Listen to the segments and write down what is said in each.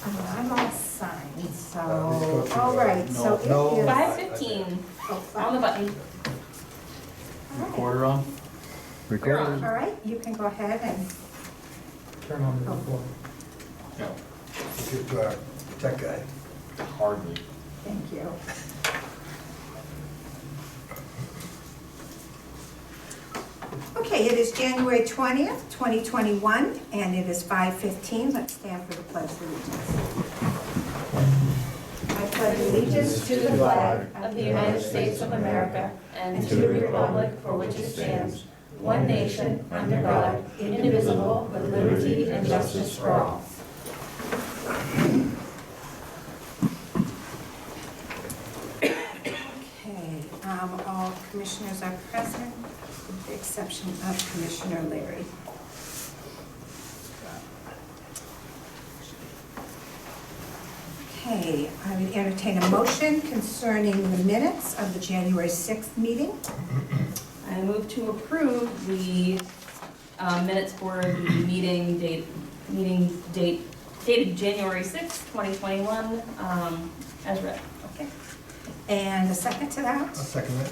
I'm all signed, so, all right, so it is. No. 5:15 on the button. All right. Recorder on? You're on. All right, you can go ahead and, Turn on the recorder. No, Give to our tech guy. hardly. thank you. Okay, it is January 20th, 2021, and it is 5:15. Let's stand for the pledge of allegiance. I pledge allegiance to the flag Of the United States of America and to the republic for which it stands, one nation, under God, indivisible, with liberty and justice for all. Okay, all commissioners are present, with the exception of Commissioner Leary. Okay, I would entertain a motion concerning the minutes of the January 6th meeting. I move to approve the minutes for the meeting date dated January 6th, 2021, as read. Okay. And a second to that? I'll second it.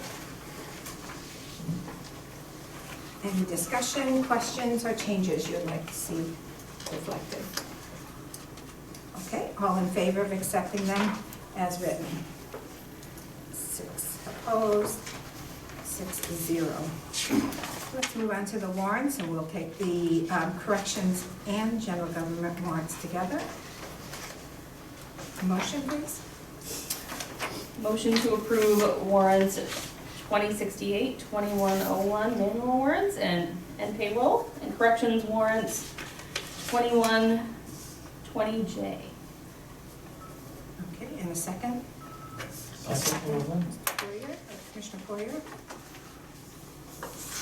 Any discussion, questions, or changes you'd like to see reflected? Okay, all in favor of accepting them as written? 6 opposed, 6-0. Let's move on to the warrants, and we'll take the corrections and general government warrants together. Motion, please? Motion to approve warrants 2068, 2101 manual warrants and payroll, and corrections warrants 2120J. Okay, and a second? Poirier, Commissioner Poirier.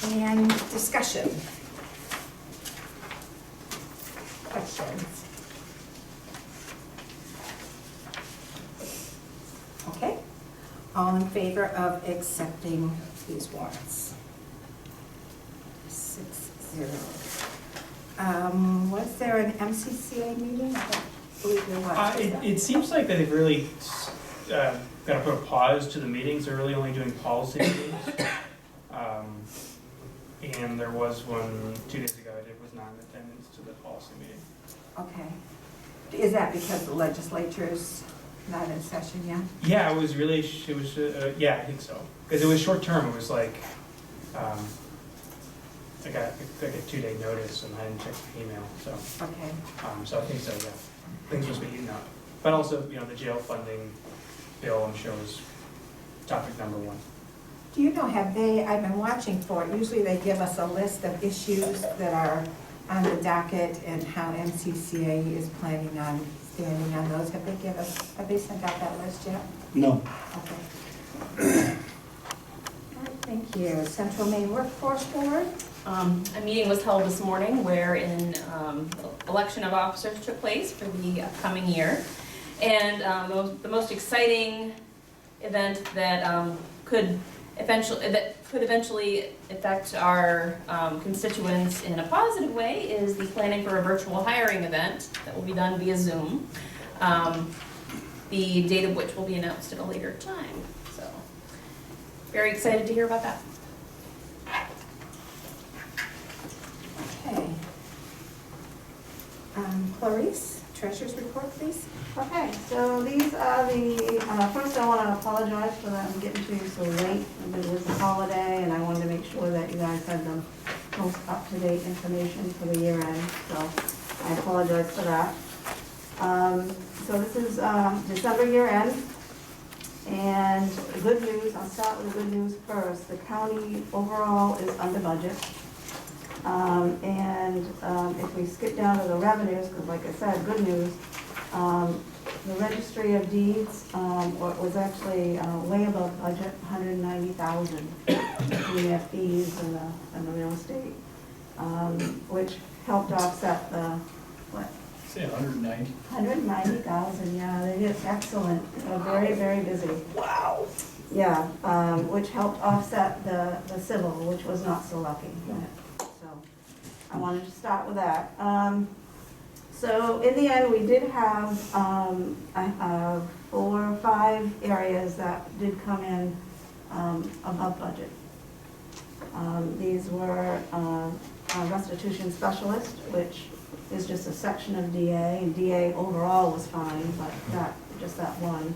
And discussion. Questions? Okay, all in favor of accepting these warrants? 6-0. Was there an MCCA meeting? I don't believe there was. It seems like they've really got to put a pause to the meetings. They're really only doing policy meetings. And there was one 2 days ago. There was not in attendance to the policy meeting. Okay. Is that because the legislature's not in session yet? Yeah, it was really, yeah, I think so. Because it was short term. It was like, I got like a 2-day notice and I didn't check the email, so. Okay. So I think so, yeah. Things must be eating up. But also, the jail funding bill, I'm sure, was topic number 1. Do you know, I've been watching for it, usually they give us a list of issues that are on the docket and how MCCA is planning on standing on those. Have they sent out that list yet? No. Okay. All right, thank you. Central Maine Workforce Board? A meeting was held this morning wherein election of officers took place for the upcoming year. And the most exciting event that could eventually affect our constituents in a positive way is the planning for a virtual hiring event that will be done via Zoom. The date of which will be announced at a later time. So, very excited to hear about that. Okay. Clarice, Treasurer's Report, please. Okay, so these are the, first I want to apologize for them getting to you so late. It was a holiday and I wanted to make sure that you guys had the most up-to-date information for the year end, so I apologize for that. So this is December year end, and the good news, I'll start with the good news first. The county overall is under budget. If we skip down to the revenues, because like I said, good news, the Registry of Deeds was actually way above budget, $190,000 between their fees and the real estate, which helped offset the, what? Say 190. 190,000, yeah, they did excellent. They're very, very busy. Wow. Yeah, which helped offset the civil, which was not so lucky. So I wanted to start with that. So in the end, we did have 4 or 5 areas that did come in above budget. These were a restitution specialist, which is just a section of DA, and DA overall was fine, but just that one.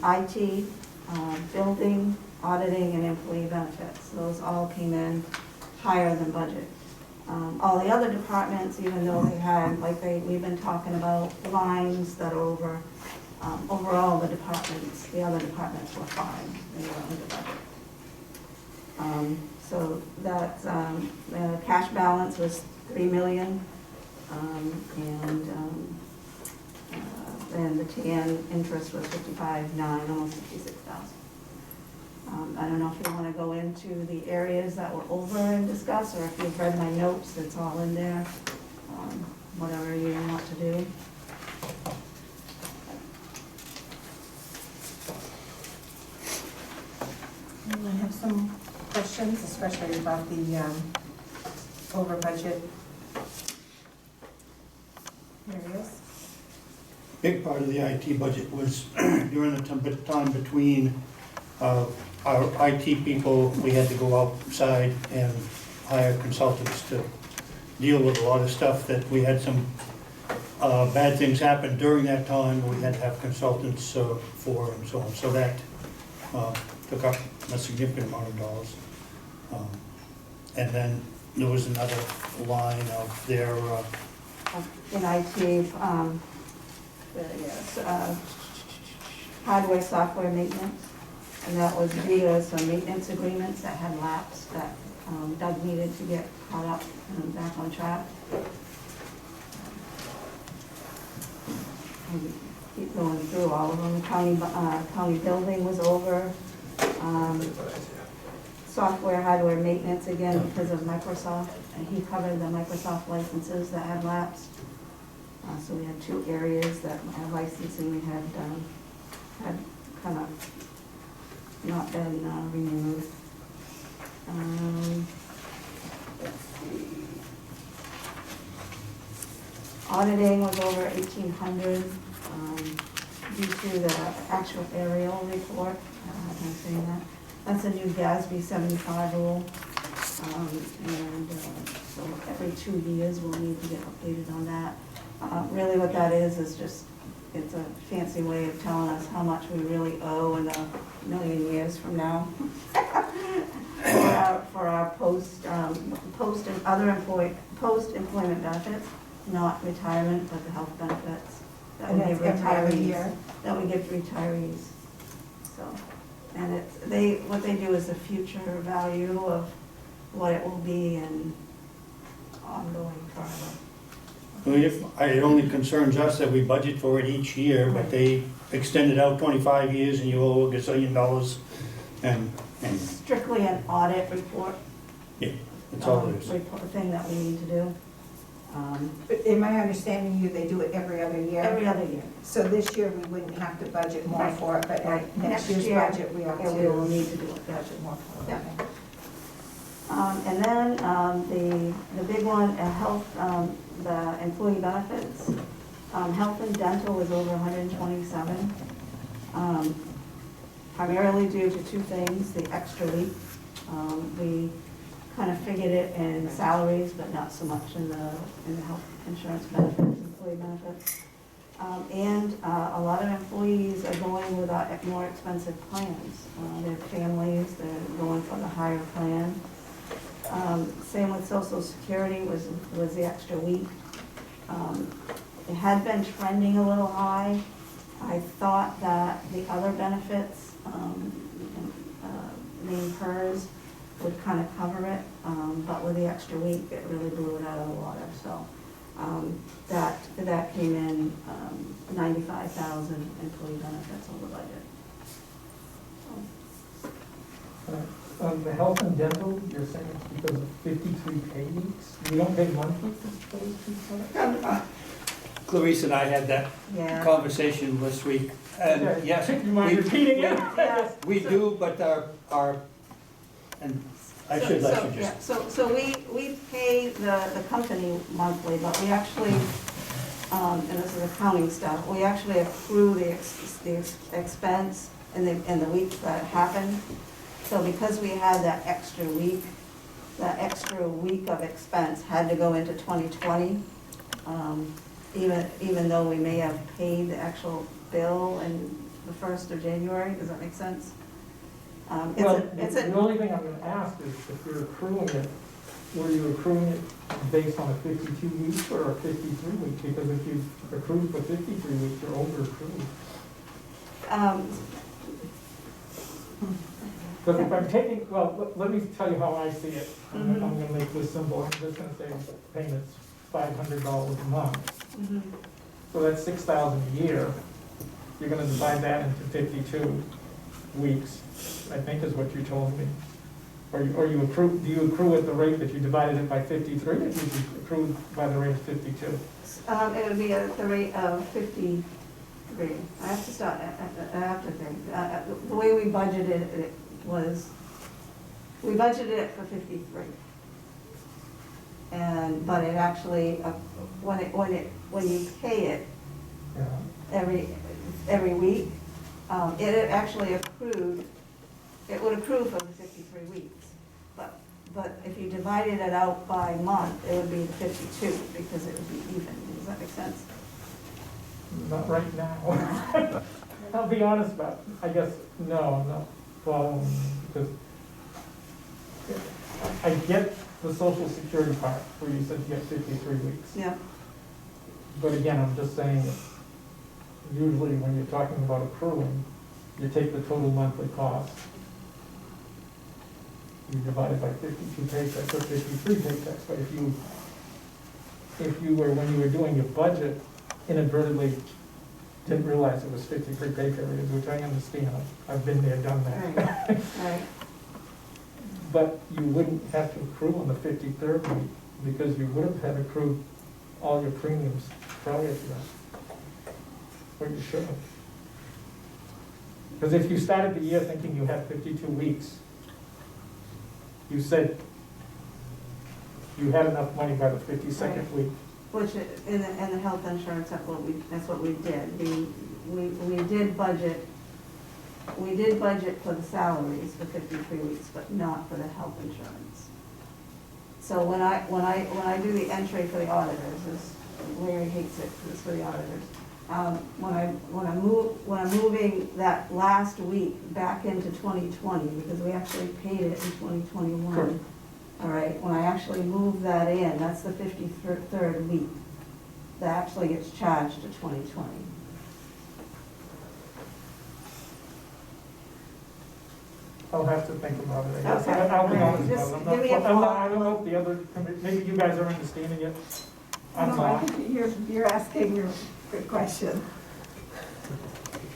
IT, building, auditing, and employee benefits, those all came in higher than budget. All the other departments, even though they had, we've been talking about lines that are over, overall the other departments were fine, they were under budget. So that, the cash balance was $3 million, and the TN interest was $55,900, almost $56,000. I don't know if you want to go into the areas that were over and discuss, or if you've read my notes, it's all in there, whatever you want to do. And I have some questions, especially about the over budget areas. Big part of the IT budget was during the time between our IT people, we had to go outside and hire consultants to deal with a lot of stuff that we had some bad things happen during that time. We had to have consultants for and so on. So that took up a significant amount of dollars. And then there was another line of their In IT, hardware, software maintenance, and that was via some maintenance agreements that had lapsed that Doug needed to get caught up and back on track. Keep going through all of them. County building was over. Software, hardware maintenance, again, because of Microsoft, and he covered the Microsoft licenses that had lapsed. So we had 2 areas that our licensing had kind of not been renewed. Let's see. Auditing was over 1,800 due to the actual aerial report. I don't know if I'm saying that. That's a new GASB 75 rule. And so every 2 years we'll need to get updated on that. Really what that is just, it's a fancy way of telling us how much we really owe in a million years from now. For our post-employment benefits, not retirement, but the health benefits. That we And give that's every other retirees. year? That we give retirees. So, and what they do is the future value of what it will be and ongoing forever. It only concerns us that we budget for it each year, but they extended out 25 years and you owe $1 gazillion and Strictly an audit report. yeah, that's all it is. Report thing that we need to do, But in my understanding, they do it every other year? every other year. So this year, we wouldn't have to budget more Right. for it, but Right. next year's year, budget, we ought yeah, we will to need to do it. budget more for it. Yeah. Okay. And then the big one, health, the employee benefits. Health and dental was over 127. Primarily due to 2 things, the extra week. We kind of figured it in salaries, but not so much in the health insurance benefits, employee benefits. And a lot of employees are going with more expensive plans. Their families, they're going for the higher plan. Same with Social Security was the extra week. It had been trending a little high. I thought that the other benefits, named hers, would kind of cover it, but with the extra week, it really blew it out of the water. So that came in 95,000 employee benefits over budget. The health and dental, you're saying it's because of 53 pay weeks? You don't pay monthly for those people? Clarice and I had that Yeah. conversation this week, and Okay. yes, You mind repeating it? Yes. we do, but our, and I should let you just. So we pay the company monthly, but we actually and this is accounting stuff, we actually accrue the expense in the week that it happened. So because we had that extra week of expense had to go into 2020, even though we may have paid the actual bill in the 1st of January, does that make sense? Well, the only thing I'm gonna ask is if you're accruing it, were you accruing it based on a 52 week or a 53 week? Because if you accrued for 53 weeks, you're over accrued. Because if I'm taking, well, let me tell you how I see it. I'm gonna make this simple. I'm just gonna say payments $500 a month. So that's $6,000 a year. You're gonna divide that into 52 weeks, I think is what you told me. Or you accrue, do you accrue at the rate that you divided it by 53, or do you accrue by the rate of 52? It would be at the rate of 53. I have to start, I have to think. The way we budgeted it was, we budgeted it for 53. But it actually, when you pay it Yeah. every week, it actually accrued, it would accrue for the 53 weeks. But if you divided it out by month, it would be 52 because it would be even. Does that make sense? Not right now. I'll be honest about it. I guess, no, I'm not following, because I get the Social Security part where you said you get 53 weeks. Yeah. But again, I'm just saying that usually when you're talking about accruing, you take the total monthly cost, you divide it by 52 paychecks or 53 paychecks. But if you were, when you were doing your budget, inadvertently didn't realize it was 53 pay periods, which I understand. I've been there, done that. Right. But you wouldn't have to accrue on the 53rd week because you would have had accrued all your premiums prior to that. Or you should have. Because if you started the year thinking you had 52 weeks, you said you had enough money by the 52nd week. Which, in the health insurance, that's what we did. We did budget for the salaries for 53 weeks, but not for the health insurance. So when I do the entry for the auditors, Larry hates it because it's for the auditors. When I'm moving that last week back into 2020, because we actually paid it in 2021. Correct. All right, when I actually move that in, that's the 53rd week. That actually gets charged to 2020. I'll have to think about it, I guess. Okay. I'll be All right. honest Just about it. give me a I'm not- call. I don't know if the other, maybe you guys are understanding it. I'm No, I not. think you're asking your good question.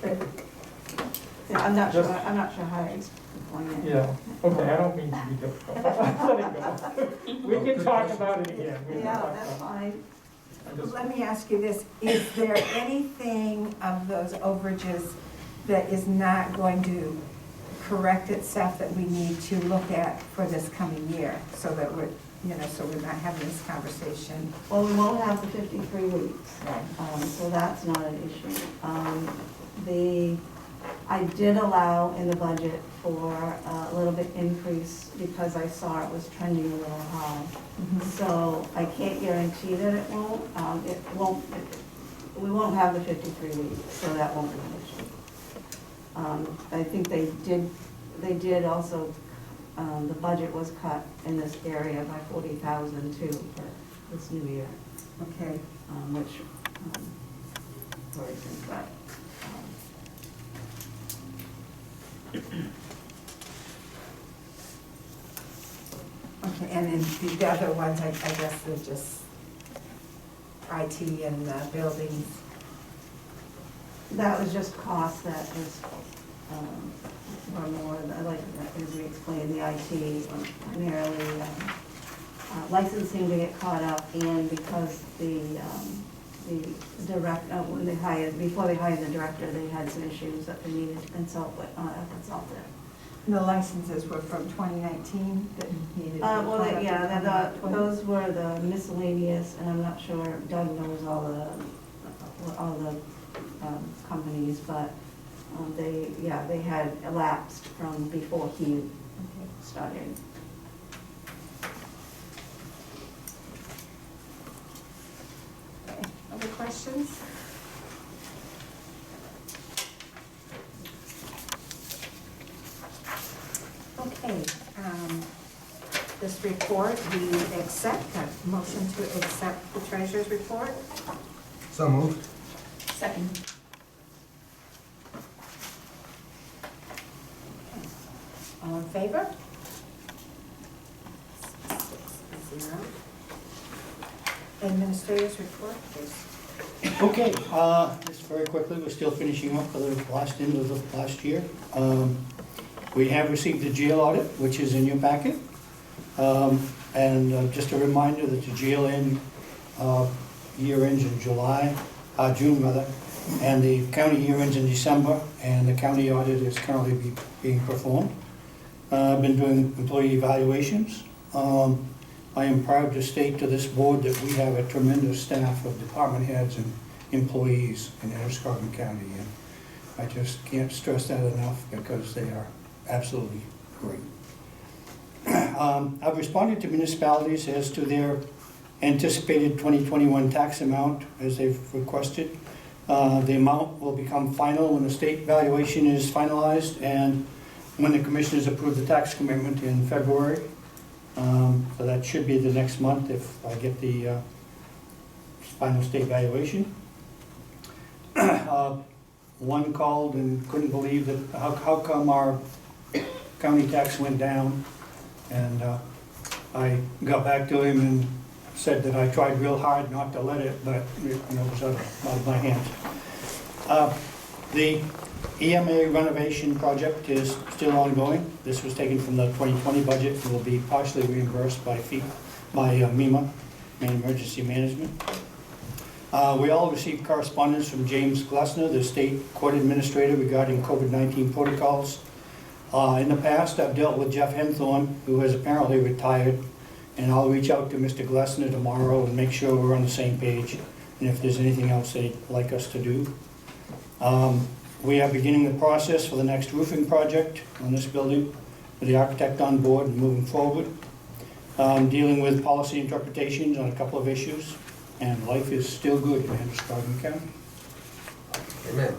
Yeah, I'm not sure how to explain it. Yeah, okay, I don't mean to be difficult. Let it go. We can talk about it again. We can Yeah, talk that's about fine. it. I just- Let me ask you this, is there anything of those overages that is not going to correct itself that we need to look at for this coming year? So that we're, so we're not having this conversation. Well, we won't have the 53 weeks, Right. so that's not an issue. I did allow in the budget for a little bit increase because I saw it was trending a little high. So I can't guarantee that it won't, we won't have the 53 weeks, so that won't be an issue. I think they did also, the budget was cut in this area by 40,000 too for this new year, Okay. which worries me, but. Okay, and then the other ones, I guess they're just IT and buildings. That was just cost that was, or more, like, as we explained, the IT, primarily licensing to get caught up, and because the director, before they hired the director, they had some issues that they needed to consult with, a consultant. The licenses were from 2019 that needed to be caught up to 2020? Those were the miscellaneous, and I'm not sure, Doug knows all all the companies, but they had elapsed from before he started. Okay, other questions? Okay, this report, we accept, a motion to accept the treasurer's report. So moved. Second. All in favor? 6-0. Administrator's report, please. Okay, just very quickly, we're still finishing up for the last end of the last year. We have received the jail audit, which is in your packet. And just a reminder that the jail year ends in June rather, and the county year ends in December, and the county audit is currently being performed. I've been doing employee evaluations. I am proud to state to this board that we have a tremendous staff of department heads and employees in Androscoggin County, and I just can't stress that enough because they are absolutely great. I've responded to municipalities as to their anticipated 2021 tax amount as they've requested. The amount will become final when the state valuation is finalized and when the commissioners approve the tax commitment in February. So that should be the next month if I get the final state valuation. One called and couldn't believe that how come our county tax went down, and I got back to him and said that I tried real hard not to let it, but it was out of my hands. The EMA renovation project is still ongoing. This was taken from the 2020 budget and will be partially reimbursed by MEMA, Maine Emergency Management. We all received correspondence from James Glessner, the state court administrator, regarding COVID-19 protocols. In the past, I've dealt with Jeff Henthorn, who has apparently retired, and I'll reach out to Mr. Glessner tomorrow and make sure we're on the same page, and if there's anything else they'd like us to do. We are beginning the process for the next roofing project on this building, with the architect on board and moving forward. Dealing with policy interpretations on a couple of issues, and life is still good in Androscoggin County. Amen.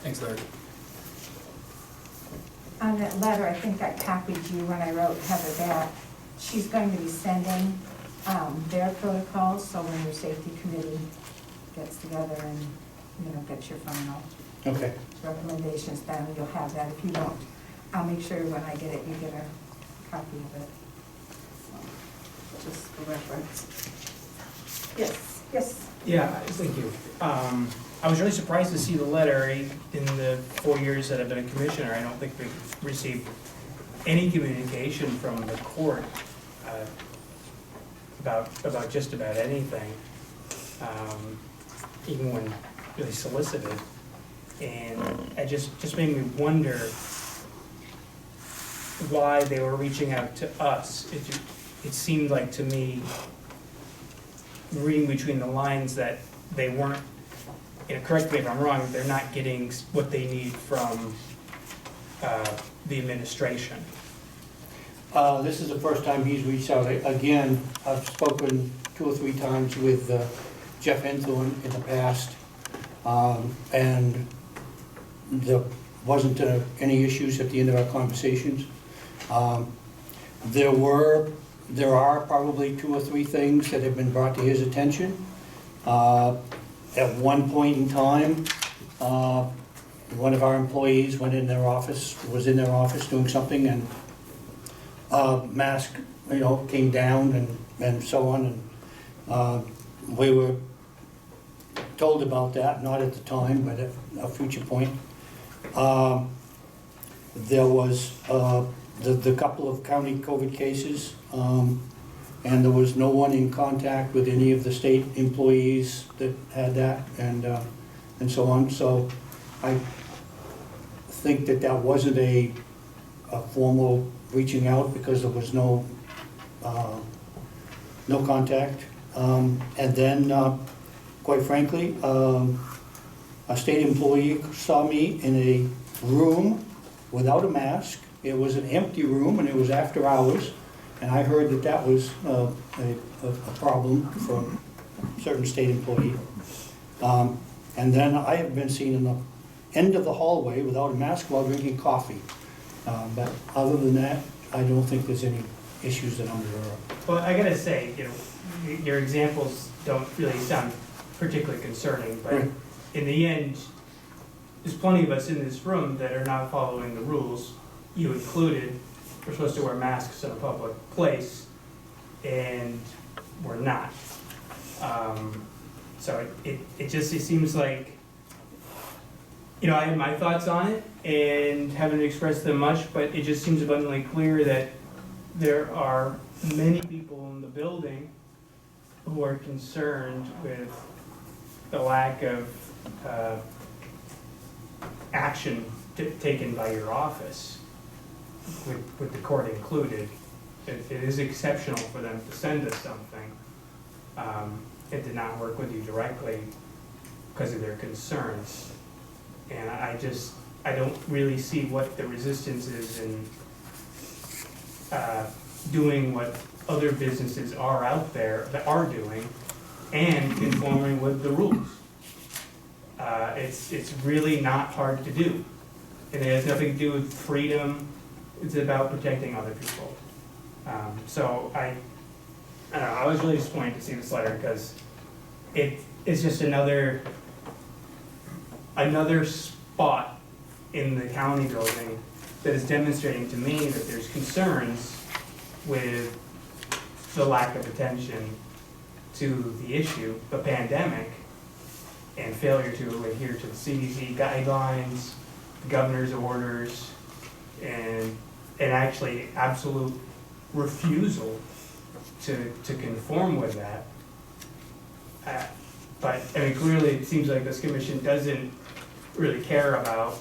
Thanks, Larry. On that letter, I think I copied you when I wrote Heather back. She's going to be sending their protocols, so when your safety committee gets together and, gets your final Okay. recommendations done, you'll have that. If you don't, I'll make sure when I get it, you get a copy of it. So, just for reference. Yes. Yeah, thank you. I was really surprised to see the letter. In the 4 years that I've been a commissioner, I don't think we've received any communication from the court about just about anything, even when really solicited. And it just made me wonder why they were reaching out to us. It seemed like to me, reading between the lines, that they weren't, correct me if I'm wrong, they're not getting what they need from the administration. This is the first time he's reached out. Again, I've spoken 2 or 3 times with Jeff Henthorn in the past, and there wasn't any issues at the end of our conversations. There are probably 2 or 3 things that have been brought to his attention. At one point in time, one of our employees was in their office doing something, and mask, came down and so on, and we were told about that, not at the time, but at a future point. There was the couple of county COVID cases, and there was no one in contact with any of the state employees that had that, and so on. So I think that wasn't a formal reaching out, because there was no contact. And then, quite frankly, a state employee saw me in a room without a mask. It was an empty room and it was after hours. And I heard that that was a problem for a certain state employee. And then I have been seen in the end of the hallway without a mask while drinking coffee. But other than that, I don't think there's any issues that I'm aware of. Well, I gotta say, you know, your examples don't really sound particularly concerning, but Right. in the end, there's plenty of us in this room that are not following the rules, you included. We're supposed to wear masks in a public place, and we're not. So it seems like, you know, I have my thoughts on it and haven't expressed them much, but it just seems abundantly clear that there are many people in the building who are concerned with the lack of action taken by your office, with the court included. It is exceptional for them to send us something. It did not work with you directly because of their concerns. And I don't really see what the resistance is in doing what other businesses are out there that are doing and conforming with the rules. It's really not hard to do. And it has nothing to do with freedom. It's about protecting other people. So I don't know, I was really disappointed to see this letter because it's just another spot in the county building that is demonstrating to me that there's concerns with the lack of attention to the issue, the pandemic, and failure to adhere to the CDC guidelines, the governor's orders, and actually absolute refusal to conform with that. But I mean, clearly it seems like this commission doesn't really care about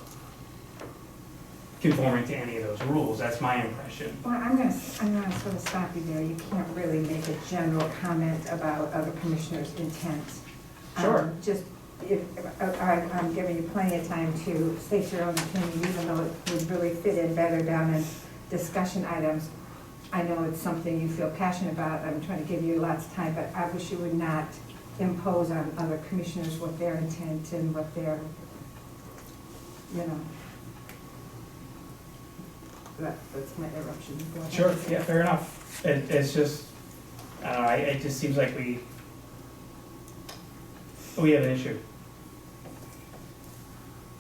conforming to any of those rules. That's my impression. Well, I'm gonna sort of stop you there. You can't really make a general comment about other commissioners' intent. Sure. Just, if, I'm giving you plenty of time to state your own opinion, even though it would really fit in better down in discussion items. I know it's something you feel passionate about. I'm trying to give you lots of time, but I wish you would not impose on other commissioners what their intent and what their, you know. That's my interruption. Go ahead. Sure, yeah, fair enough. It's just, I don't know, it just seems like we have an issue.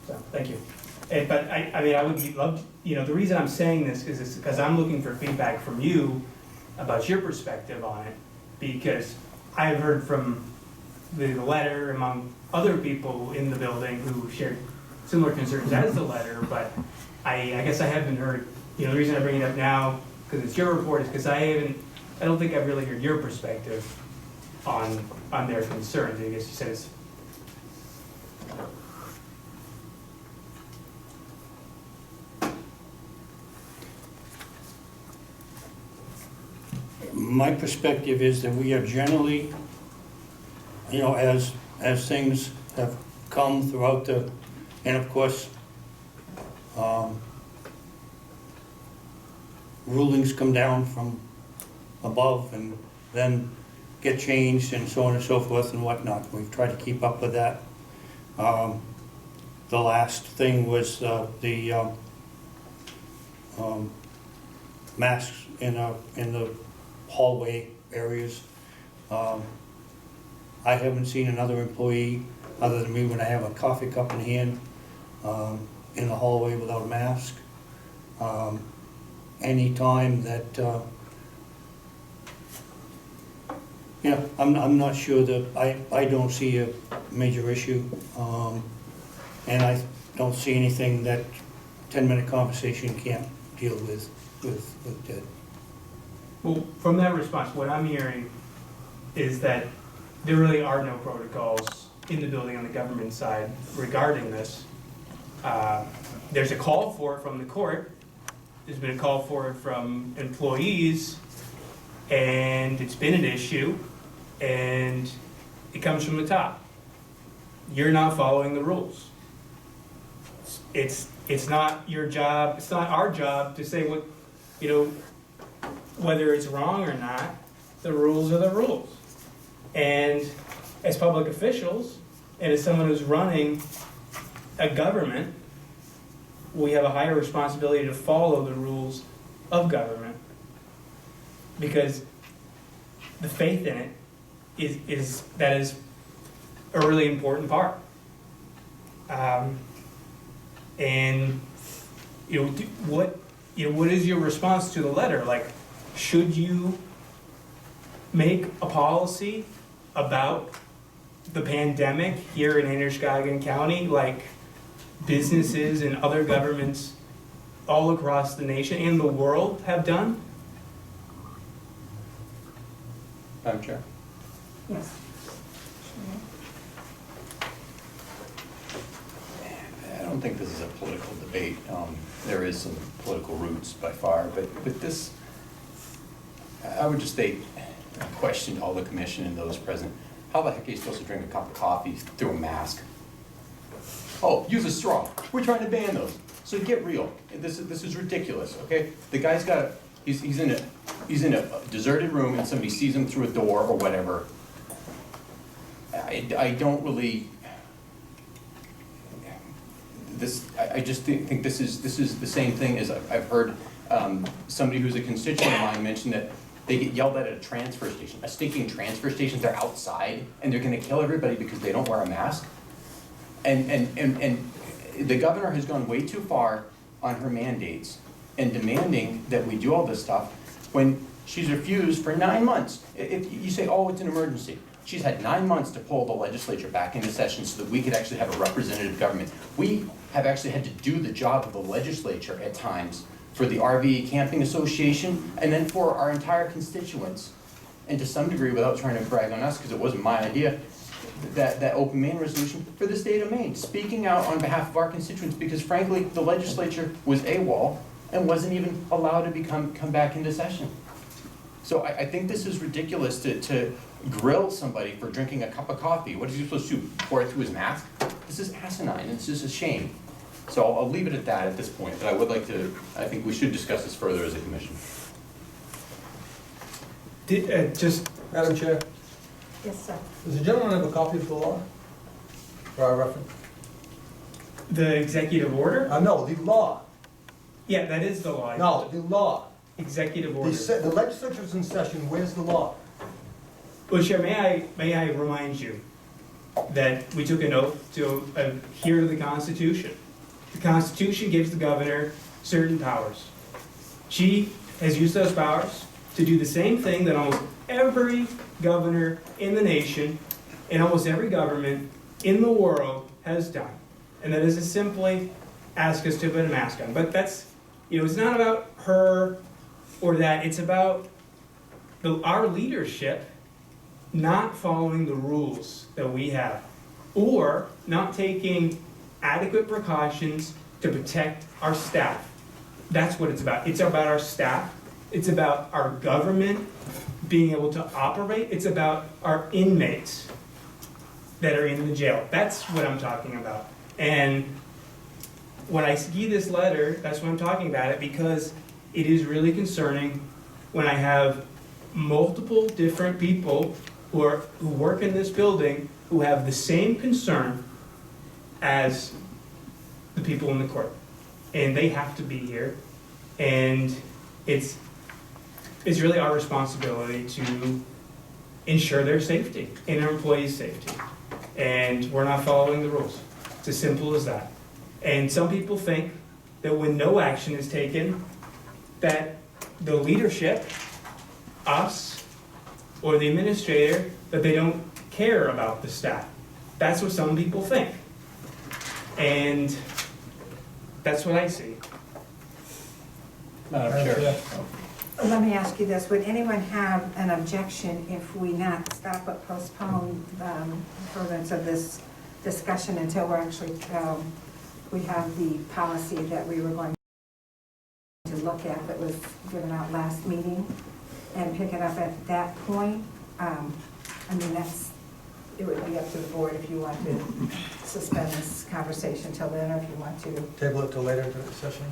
So, thank you. But I mean, I would love, you know, the reason I'm saying this is because I'm looking for feedback from you about your perspective on it, because I've heard from the letter among other people in the building who shared similar concerns as the letter, but I guess I haven't heard, you know, the reason I bring it up now, because it's your report, is because I don't think I've really heard your perspective on their concerns. I guess you said it's. My perspective is that we are generally, you know, as things have come throughout the, and of course, rulings come down from above and then get changed and so on and so forth and whatnot. We've tried to keep up with that. The last thing was the masks in the hallway areas. I haven't seen another employee, other than me when I have a coffee cup in hand, in the hallway without a mask. Any time that, you know, I'm not sure that, I don't see a major issue. And I don't see anything that 10-minute conversation can't deal with Ted. Well, from that response, what I'm hearing is that there really are no protocols in the building on the government side regarding this. There's a call for it from the court. There's been a call for it from employees, and it's been an issue. and it comes from the top. You're not following the rules. It's not your job, it's not our job to say what, you know, whether it's wrong or not. The rules are the rules. And as public officials, and as someone who's running a government, we have a higher responsibility to follow the rules of government. Because the faith in it is a really important part. And what is your response to the letter? Like, should you make a policy about the pandemic here in Androscoggin County, like businesses and other governments all across the nation and the world have done? Madam Chair? Yes. I don't think this is a political debate. There is some political roots by far, but this, I would just state, a question to all the commission and those present. How the heck are you supposed to drink a cup of coffee through a mask? Oh, use a straw. We're trying to ban those. So get real. This is ridiculous, okay? The guy's got, he's in a deserted room and somebody sees him through a door or whatever. I don't really, I just think this is the same thing as I've heard somebody who's a constituent of mine mention that they get yelled at a transfer station, a stinking transfer station. They're outside and they're gonna kill everybody because they don't wear a mask. And the governor has gone way too far on her mandates and demanding that we do all this stuff when she's refused for 9 months. If you say, oh, it's an emergency. She's had 9 months to pull the legislature back into session so that we could actually have a representative government. We have actually had to do the job of the legislature at times for the RV Camping Association and then for our entire constituents. And to some degree, without trying to brag on us, because it wasn't my idea, that open Maine resolution for the state of Maine, speaking out on behalf of our constituents, because frankly, the legislature was AWOL and wasn't even allowed to come back into session. So I think this is ridiculous to grill somebody for drinking a cup of coffee. What is he supposed to do, pour it through his mask? This is asinine, and it's just a shame. So I'll leave it at that at this point, but I would like to, I think we should discuss this further as a commission. Madam Chair, Yes, sir. does the gentleman have a copy of the law for our reference? The executive order? No, the law. Yeah, that is the law. No, the law. Executive order. The legislature's in session, where's the law? Well, Chair, may I remind you that we took an oath to adhere to the Constitution. The Constitution gives the governor certain powers. She has used those powers to do the same thing that almost every governor in the nation and almost every government in the world has done. And that is to simply ask us to put a mask on. But that's, it's not about her or that. It's about our leadership not following the rules that we have or not taking adequate precautions to protect our staff. That's what it's about. It's about our staff. It's about our government being able to operate. It's about our inmates that are in the jail. That's what I'm talking about. And when I see this letter, that's when I'm talking about it, because it is really concerning when I have multiple different people who work in this building who have the same concern as the people in the court. And they have to be here. And it's really our responsibility to ensure their safety and our employees' safety. And we're not following the rules. It's as simple as that. And some people think that when no action is taken, that the leadership, us, or the administrator, that they don't care about the staff. That's what some people think. And that's what I see. Madam Chair. Let me ask you this, would anyone have an objection if we not stop but postpone furtherance of this discussion until we're actually, we have the policy that we were going to look at that was given out last meeting and pick it up at that point? I mean, it would be up to the board if you want to suspend this conversation till then, or if you want to. Table it till later into the session?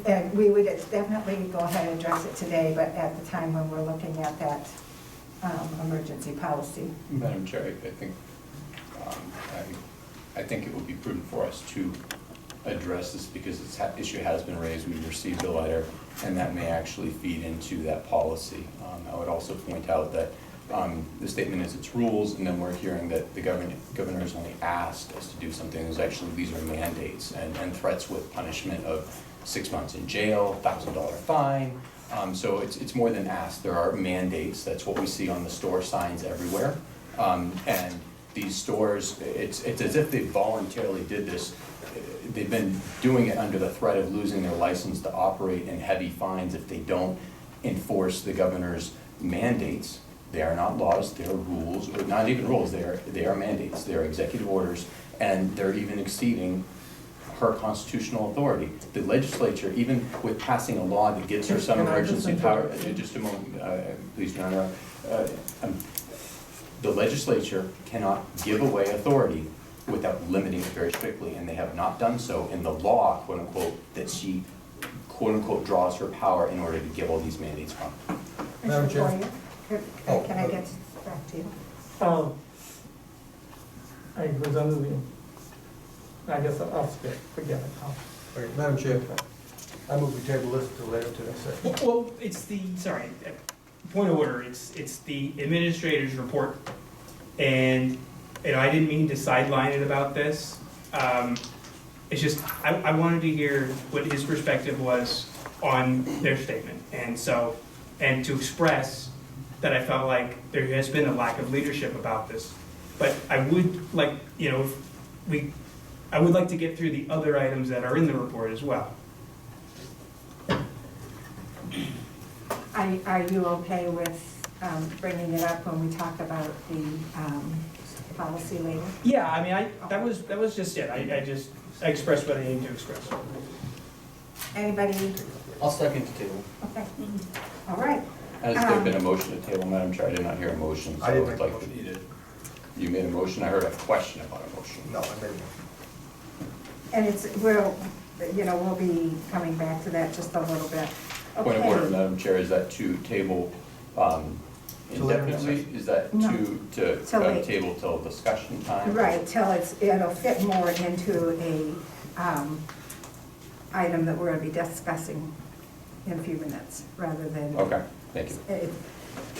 And we would definitely go ahead and address it today, but at the time when we're looking at that emergency policy. Madam Chair, I think, I think it would be prudent for us to address this because this issue has been raised. We've received a letter, and that may actually feed into that policy. I would also point out that the statement is its rules, and then we're hearing that the governor has only asked us to do something. There's actually, these are mandates and threats with punishment of 6 months in jail, $1,000 fine. So it's more than asked. There are mandates. That's what we see on the store signs everywhere. And these stores, it's as if they voluntarily did this. They've been doing it under the threat of losing their license to operate and heavy fines if they don't enforce the governor's mandates. They are not laws, they are rules, or not even rules, they are mandates, they are executive orders, and they're even exceeding her constitutional authority. The legislature, even with passing a law that gives her some Can I just emergency power, interrupt you? just a moment, please, Your Honor. The legislature cannot give away authority without limiting it very strictly, and they have not done so in the law, quote unquote, that she, quote unquote, draws her power in order to give all these mandates from. Madam Mr. Chair? Poirier, can I get back to you? I was under the, I guess I'll skip, forget it. Okay, Madam Chair, I move we table this till later into the session. Well, it's the, sorry, point of order, it's the administrator's report. And, you know, I didn't mean to sideline it about this. It's just, I wanted to hear what his perspective was on their statement. And so, and to express that I felt like there has been a lack of leadership about this. But I would like, you know, I would like to get through the other items that are in the report as well. Are you okay with bringing it up when we talk about the policy later? Yeah, I mean, that was just it. I expressed what I needed to express. Anybody? I'll second the table. Okay, all right. Has there been a motion to table, Madam Chair? I did not hear a motion. So I didn't would make a like motion. to- You made a motion, I heard a question about a motion. No, I made it. And we'll be coming back to that just a little bit. Point of order, Okay. Madam Chair, is that to table To later in the indefinitely? session. Is that No. to Till late. table till discussion time? Right, till it'll fit more into a item that we're gonna be discussing in a few minutes, rather than Okay, thank you.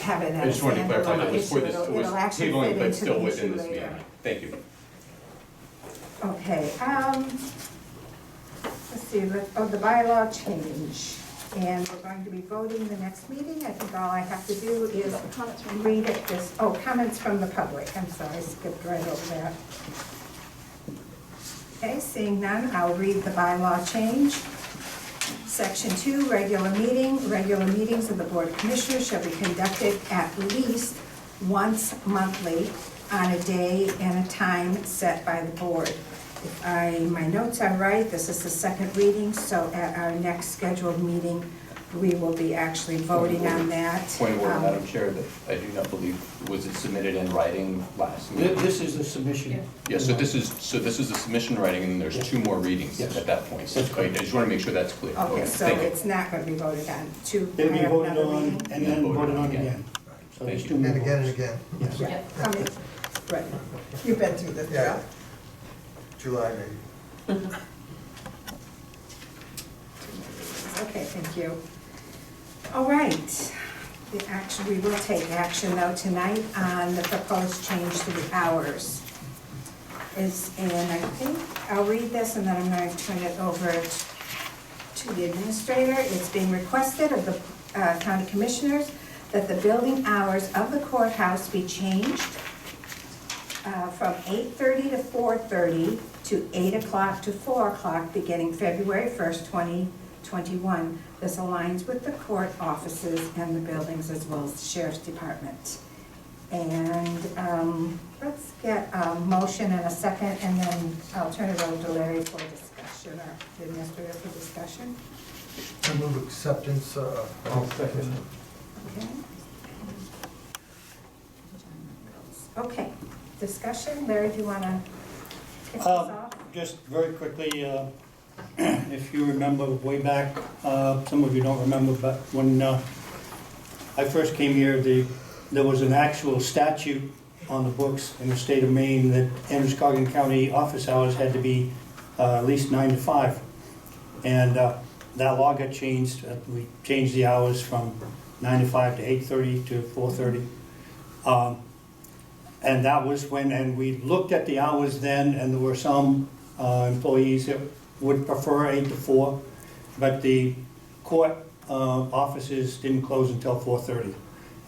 have it I as just a wanted to clarify that standalone it was for issue. this, it was It'll actually tabling, fit but into still the within issue this later. meeting. Thank you. Okay, let's see, the bylaw change, and we're going to be voting the next meeting. I think all I have to do is read it, comments from the public. I'm sorry, I skipped right over that. Okay, seeing none, I'll read the bylaw change. Section 2, regular meetings of the Board of Commissioners shall be conducted at least once monthly on a day and a time set by the board. If my notes are right, this is the second reading, so at our next scheduled meeting, we will be actually voting on that. Point of order, Madam Chair, that I do not believe, was it submitted in writing last meeting? This is the submission. Yeah, so this is the submission writing, and there's 2 more readings Yes. at that point. So That's I just want to make sure that's clear. Okay, so Thank you. it's not going to be voted on. They'll be I have voted another on reading? and then voted on again. So Thank there's you. 2 more. And again and again. Yes. Yeah, I mean, right, you've been through this, Yeah. yeah? July maybe. Okay, thank you. All right, we will take action though tonight on the proposed change to the hours. And I think, I'll read this and then I'm going to turn it over to the administrator. It's being requested of the county commissioners that the building hours of the courthouse be changed from 8:30 to 4:30 to 8 o'clock to 4 o'clock beginning February 1st, 2021. This aligns with the court offices and the buildings as well as the sheriff's department. And let's get a motion and a second, and then I'll turn it over to Larry for discussion, or the administrator for discussion. I move acceptance, I'll second. Okay. Okay, discussion, Larry, do you wanna kick this off? Just very quickly, if you remember way back, some of you don't remember, but when I first came here, there was an actual statute on the books in the state of Maine that Androscoggin County office hours had to be at least 9 to 5. And that law got changed. We changed the hours from 9 to 5 to 8:30 to 4:30. And that was when, and we looked at the hours then, and there were some employees that would prefer 8 to 4, but the court offices didn't close until 4:30.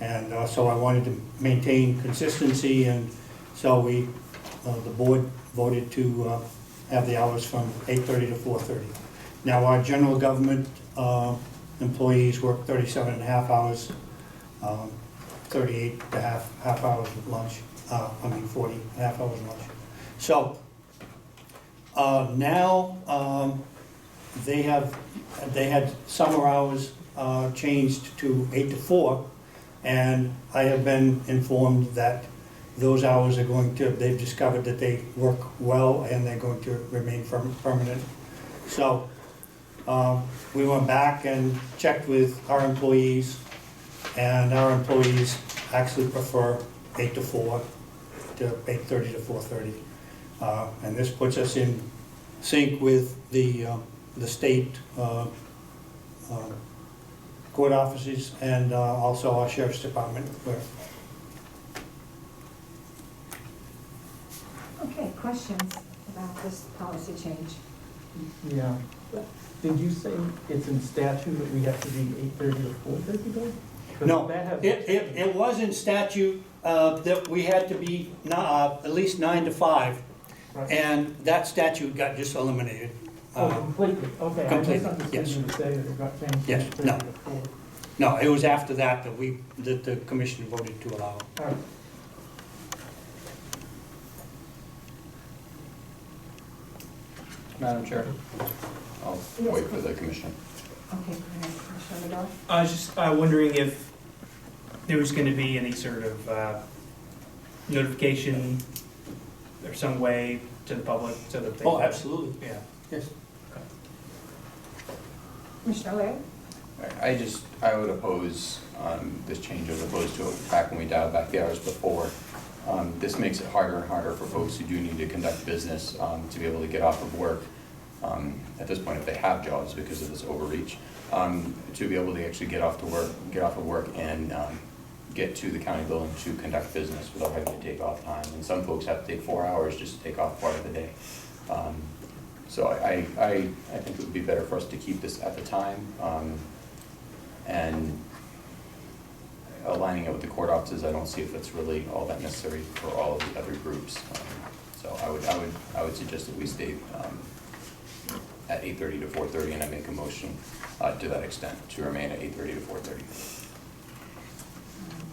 And so I wanted to maintain consistency, and so the board voted to have the hours from 8:30 to 4:30. Now, our general government employees work 37 and a half hours, 38 and a half hours with lunch, 40 and a half hours lunch. So now they had summer hours changed to 8 to 4, and I have been informed that those hours are they've discovered that they work well and they're going to remain permanent. So we went back and checked with our employees, and our employees actually prefer 8 to 4 to 8:30 to 4:30. And this puts us in sync with the state court offices and also our sheriff's department. Okay, questions about this policy change? Yeah. Did you say it's in statute that we have to be 8:30 to 4:30 though? 'Cause No, that has- it was in statute that we had to be at least 9 to 5, Right. and that statute got just eliminated. Oh, completely, okay. completely, I misunderstood yes. you to say that it got changed Yes, from no. 8:30 to 4. No, it was after that that the commission voted to allow it. All right. Madam Chair, I'll Yes, wait for the commissioner. Okay, go ahead, Commissioner Medora. I was just wondering if there was going to be any sort of notification or some way to the public so that they. Oh, absolutely, Yeah. yes. Commissioner Larry? I would oppose this change as opposed to back when we dialed back the hours before. This makes it harder and harder for folks who do need to conduct business to be able to get off of work. At this point, if they have jobs because of this overreach, to be able to actually get off of work and get to the county building to conduct business without having to take off time. And some folks have to take 4 hours just to take off part of the day. So I think it would be better for us to keep this at the time, and aligning it with the court offices, I don't see if it's really all that necessary for all of the other groups. So I would suggest that we stay at 8:30 to 4:30, and I make a motion to that extent, to remain at 8:30 to 4:30.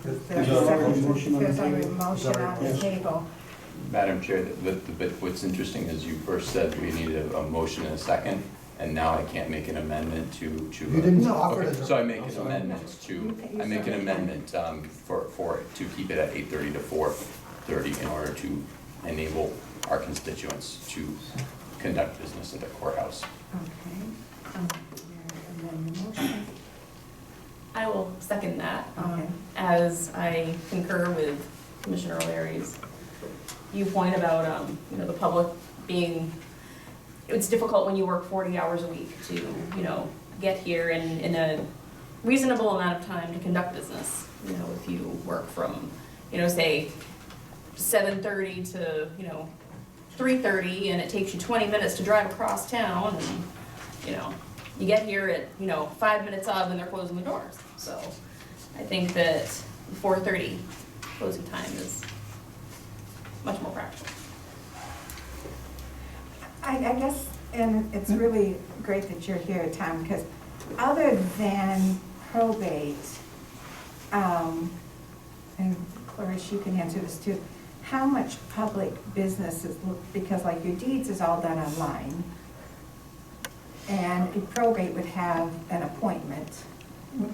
There's there a already a second, motion on the there's already a table? motion on the Yes. table. Madam Chair, but what's interesting is you first said we needed a motion and a second, and now I can't make an amendment to. You didn't offer Okay, it. so I make an amendment to keep it at 8:30 to 4:30 in order to enable our constituents to conduct business at the courthouse. Okay. And then the motion. I will second that, Okay. as I concur with Commissioner O'Leary's viewpoint about, the public being, it's difficult when you work 40 hours a week to, get here in a reasonable amount of time to conduct business. If you work from, say, 7:30 to, 3:30, and it takes you 20 minutes to drive across town, and, you get here at, 5 minutes of, and they're closing the doors. So I think that 4:30 closing time is much more practical. I guess, and it's really great that you're here, Tom, because other than probate, and Clarice, you can answer this too, how much public business is, because like your deeds is all done online, and probate would have an appointment.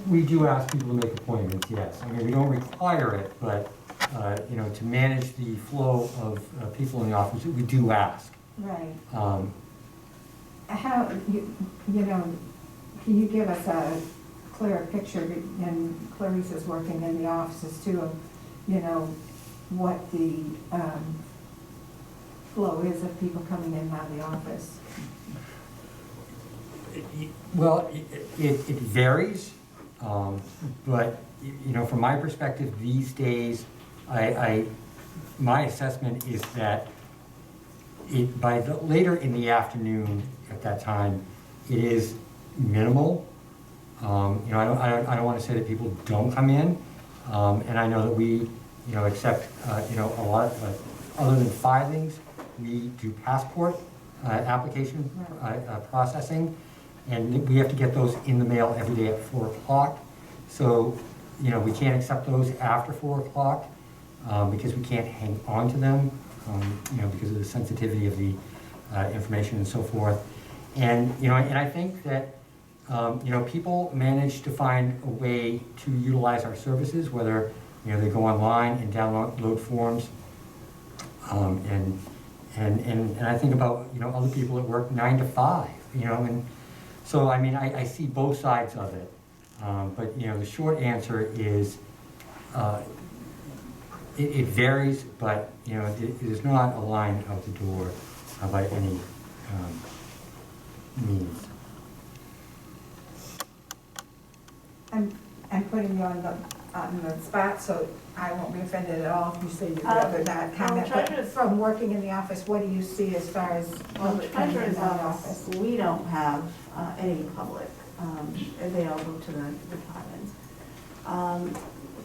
We do ask people to make appointments, yes. I mean, we don't require it, but you know, to manage the flow of people in the office, we do ask. Right. Um, How, you know, can you give us a clearer picture, and Clarice is working in the offices too, of, you know, what the flow is of people coming in and out of the office? Well, it varies, but, you know, from my perspective, these days, my assessment is that later in the afternoon, at that time, it is minimal. You know, I don't want to say that people don't come in, and I know that we, you know, accept, you know, a lot, other than filings, we do passport application processing, and we have to get those in the mail every day at 4 o'clock. So, you know, we can't accept those after 4 o'clock because we can't hang on to them, you know, because of the sensitivity of the information and so forth. And, you know, and I think that, you know, people manage to find a way to utilize our services, whether, you know, they go online and download forms. And I think about, you know, other people that work 9 to 5, you know, and so, I mean, I see both sides of it. But, you know, the short answer is, it varies, but, you know, it is not a line out the door by any means. I'm putting you on the spot, so I won't be offended at all if you say you'd rather not comment. But from working in the office, what do you see as far as Well, the public coming in treasurer's the office, we don't have any public available to the departments.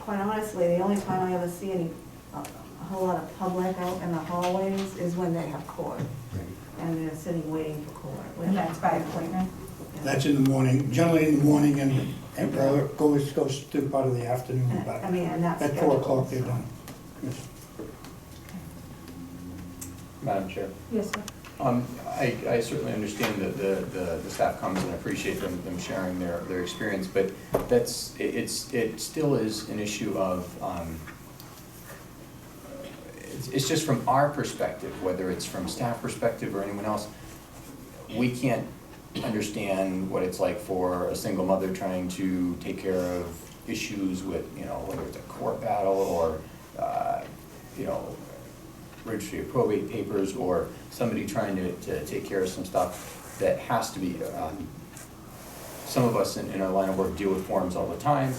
Quite honestly, the only time I ever see a whole lot of public out in the hallways is when they have court, and they're sitting waiting for court. And that's by appointment? That's in the morning, generally in the morning, and goes through part of the afternoon, but I mean, and that's. at 4 o'clock they're done. Yes. Madam Chair. Yes, sir. I certainly understand the staff comments and appreciate them sharing their experience, but it still is an issue of, it's just from our perspective, whether it's from staff perspective or anyone else, we can't understand what it's like for a single mother trying to take care of issues with, you know, whether it's a court battle or, you know, registry of probate papers, or somebody trying to take care of some stuff that has to be, some of us in our line of work deal with forms all the time,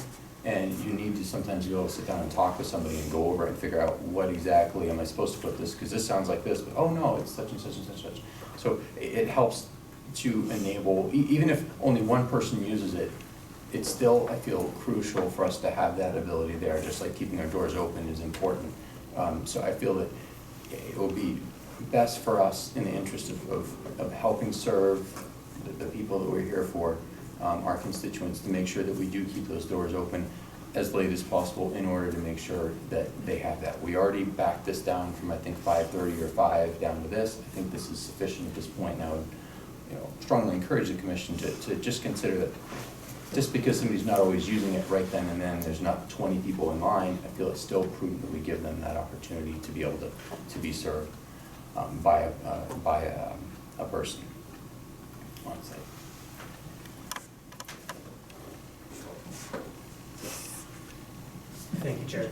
and you need to sometimes go sit down and talk with somebody and go over it and figure out what exactly am I supposed to put this, because this sounds like this, but oh no, it's such and such and such and such. So it helps to enable, even if only one person uses it, it's still, I feel, crucial for us to have that ability there, just like keeping our doors open is important. So I feel that it will be best for us in the interest of helping serve the people that we're here for, our constituents, to make sure that we do keep those doors open as late as possible in order to make sure that they have that. We already backed this down from, I think, 5:30 or 5 down to this. I think this is sufficient at this point now. You know, strongly encourage the commission to just consider that just because somebody's not always using it right then and then, there's not 20 people in line, I feel it's still prudent that we give them that opportunity to be able to be served by a person on site. Thank you, Chair.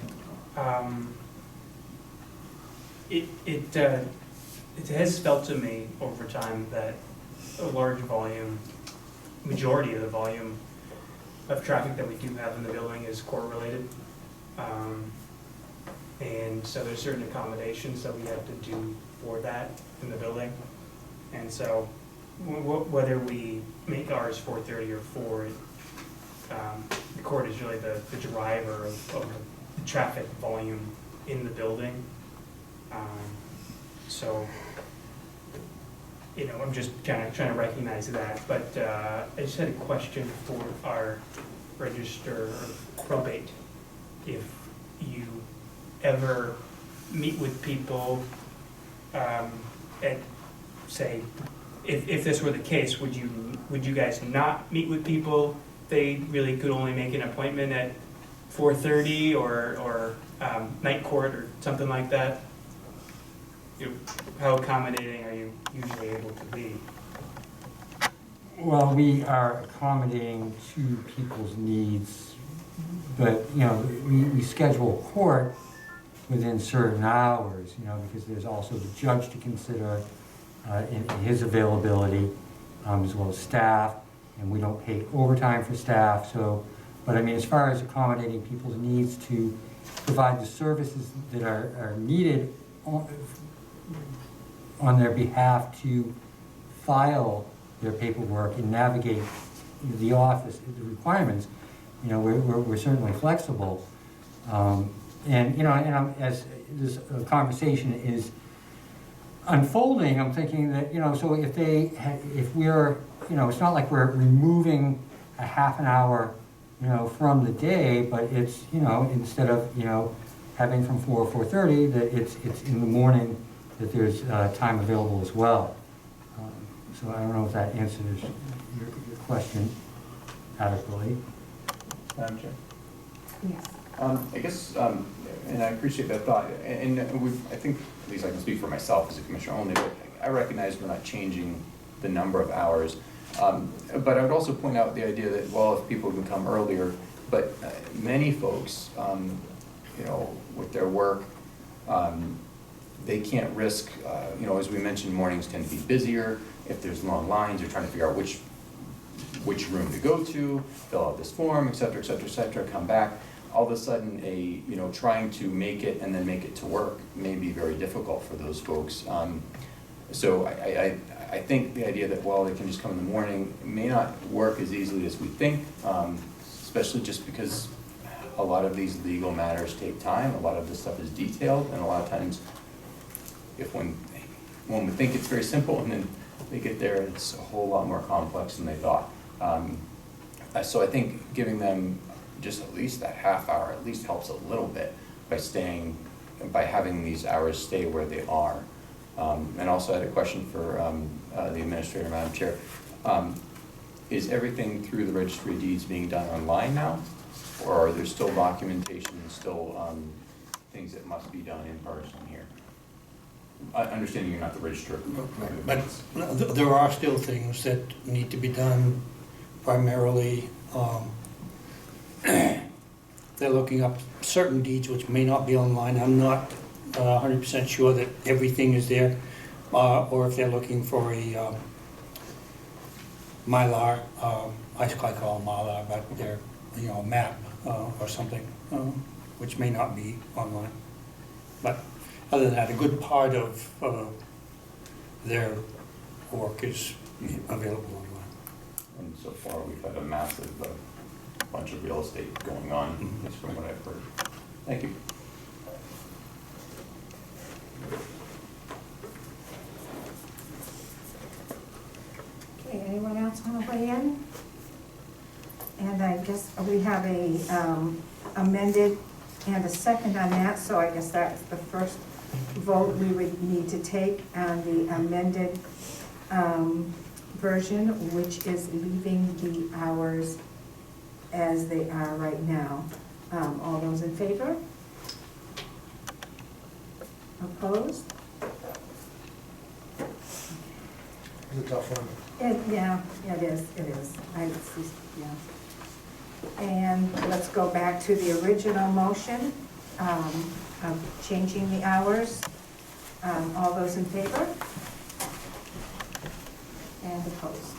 It has felt to me over time that a large volume, majority of the volume of traffic that we do have in the building is court-related. And so there's certain accommodations that we have to do for that in the building. And so whether we make ours 4:30 or 4, the court is really the driver of the traffic volume in the building. So, you know, I'm just trying to recognize that, but I just had a question for our register of probate. If you ever meet with people, and say, if this were the case, would you guys not meet with people? They really could only make an appointment at 4:30, or night court or something like that? How accommodating are you usually able to be? Well, we are accommodating to people's needs, but, you know, we schedule court within certain hours, you know, because there's also the judge to consider in his availability, as well as staff, and we don't pay overtime for staff, so, but I mean, as far as accommodating people's needs to provide the services that are needed on their behalf to file their paperwork and navigate the office, the requirements, you know, we're certainly flexible. And, you know, as this conversation is unfolding, I'm thinking that, you know, so if we're, you know, it's not like we're removing a half an hour, you know, from the day, but it's, you know, instead of, you know, having from 4 or 4:30, that it's in the morning that there's time available as well. So I don't know if that answers your question adequately. Madam Chair? Yes. I guess, and I appreciate that thought, and I think, at least I can speak for myself as a commissioner only, but I recognize we're not changing the number of hours. But I would also point out the idea that, well, if people can come earlier, but many folks, you know, with their work, they can't risk, you know, as we mentioned, mornings tend to be busier. If there's long lines, you're trying to figure out which room to go to, fill out this form, et cetera, et cetera, et cetera, come back. All of a sudden, you know, trying to make it and then make it to work may be very difficult for those folks. So I think the idea that, well, they can just come in the morning may not work as easily as we think, especially just because a lot of these legal matters take time. A lot of this stuff is detailed, and a lot of times, if one would think it's very simple, and then they get there, it's a whole lot more complex than they thought. So I think giving them just at least that half hour at least helps a little bit by having these hours stay where they are. And also I had a question for the administrator, Madam Chair. Is everything through the Registry of Deeds being done online now? Or are there still documentation and still things that must be done in person here? Understanding you're not the registrar. But there are still things that need to be done primarily. They're looking up certain deeds which may not be online. I'm not 100% sure that everything is there, or if they're looking for a Mylar, I call them Mylar, but they're, you know, a map or something, which may not be online. But other than that, a good part of their work is available online. And so far, we've had a massive bunch of real estate going on, just from what I've heard. Thank you. Okay, anyone else want to weigh in? And I guess we have a amended and a second on that, so I guess that's the first vote we would need to take on the amended version, which is leaving the hours as they are right now. All those in favor? Opposed? It's a tough one. Yeah, it is. Yeah. And let's go back to the original motion of changing the hours. All those in favor? And opposed?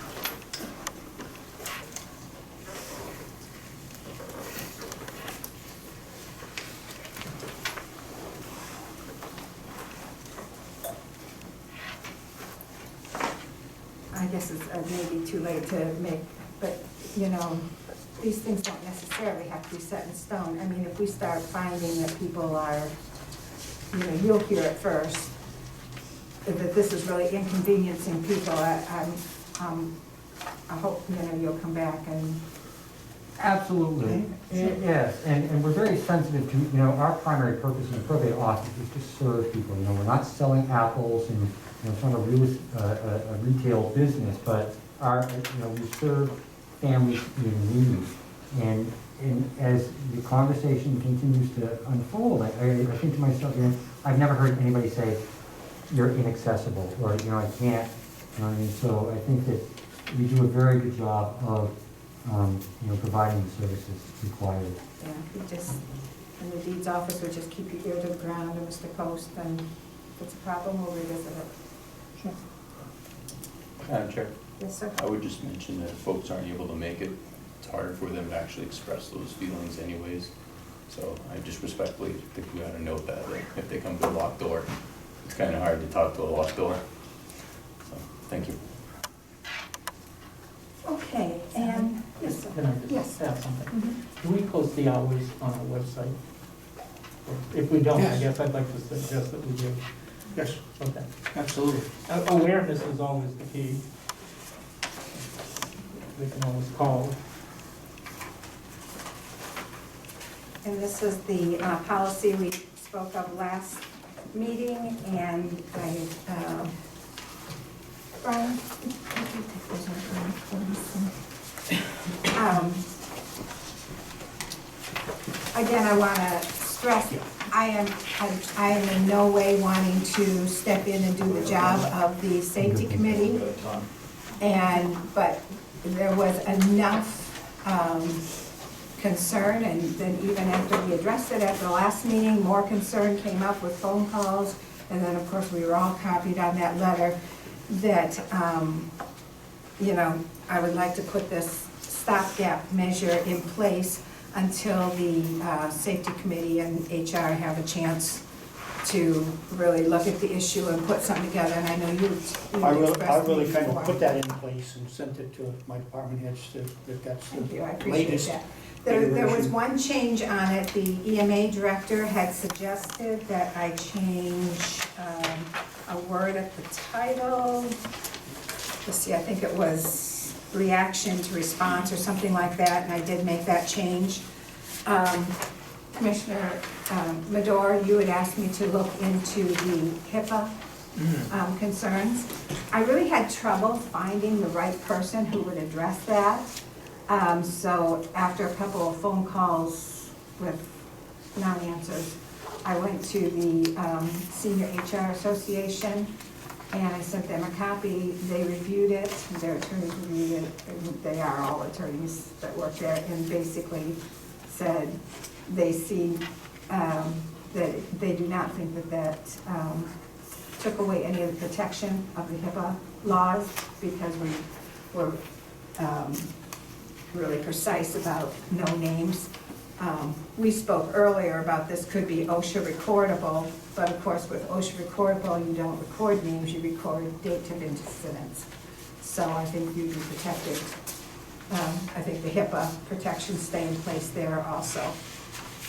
I guess it's maybe too late to make, but, you know, these things don't necessarily have to be set in stone. I mean, if we start finding that people are, you know, you'll hear it first, that this is really inconveniencing people, I hope, you know, you'll come back and. Absolutely, yes, and we're very sensitive to, you know, our primary purpose in the probate office is to serve people. You know, we're not selling apples and, you know, it's not a retail business, but we serve families in need. And, and as the conversation continues to unfold, I think to myself, you know, I've never heard anybody say, you're inaccessible, or, you know, I can't, you know what I mean? So I think that we do a very good job of, you know, providing the services required. Yeah, we just, in the deeds office, we just keep your ear to the ground, and Mr. Post, and if it's a problem, we'll revisit it. Sure. Madam Chair, Yes, sir. I would just mention that if folks aren't able to make it, it's hard for them to actually express those feelings anyways. So I just respectfully think we ought to note that if they come to a locked door, it's kind of hard to talk to a locked door. So, thank you. Okay, and, yes, sir. Can I Yes. just add something? Mhm. Do we post the hours on our website? Or if we don't, I Yes. guess I'd like to suggest that we do. Yes, Okay. absolutely. Awareness is always the key. They can always call. And this is the policy we spoke of last meeting, and Brian, could you take those out, please? Again, I want to stress, I am in no way wanting to step in and do the job of the safety committee, but there was enough concern, and then even after we addressed it at the last meeting, more concern came up with phone calls, and then, of course, we were all copied on that letter, that, you know, I would like to put this stopgap measure in place until the safety committee and HR have a chance to really look at the issue and put something together, and I know you I expressed really kind before. of put that in place and sent it to my department heads that that's Thank you, I the appreciate latest. that. There was iteration. one change on it. The EMA director had suggested that I change a word at the title. Let's see, I think it was reaction to response or something like that, and I did make that change. Commissioner Medor, you had asked me to look into the HIPAA concerns. I really had trouble finding the right person who would address that. So after a couple of phone calls with non-answers, I went to the Senior HR Association, and I sent them a copy. They reviewed it, their attorneys reviewed it. They are all attorneys that work there, and basically said they see that they do not think that took away any of the protection of the HIPAA laws, because we were really precise about no names. We spoke earlier about this could be OSHA recordable, but of course with OSHA recordable, you don't record names, you record date of incidents. So I think you'd be protected. I think the HIPAA protections stay in place there also.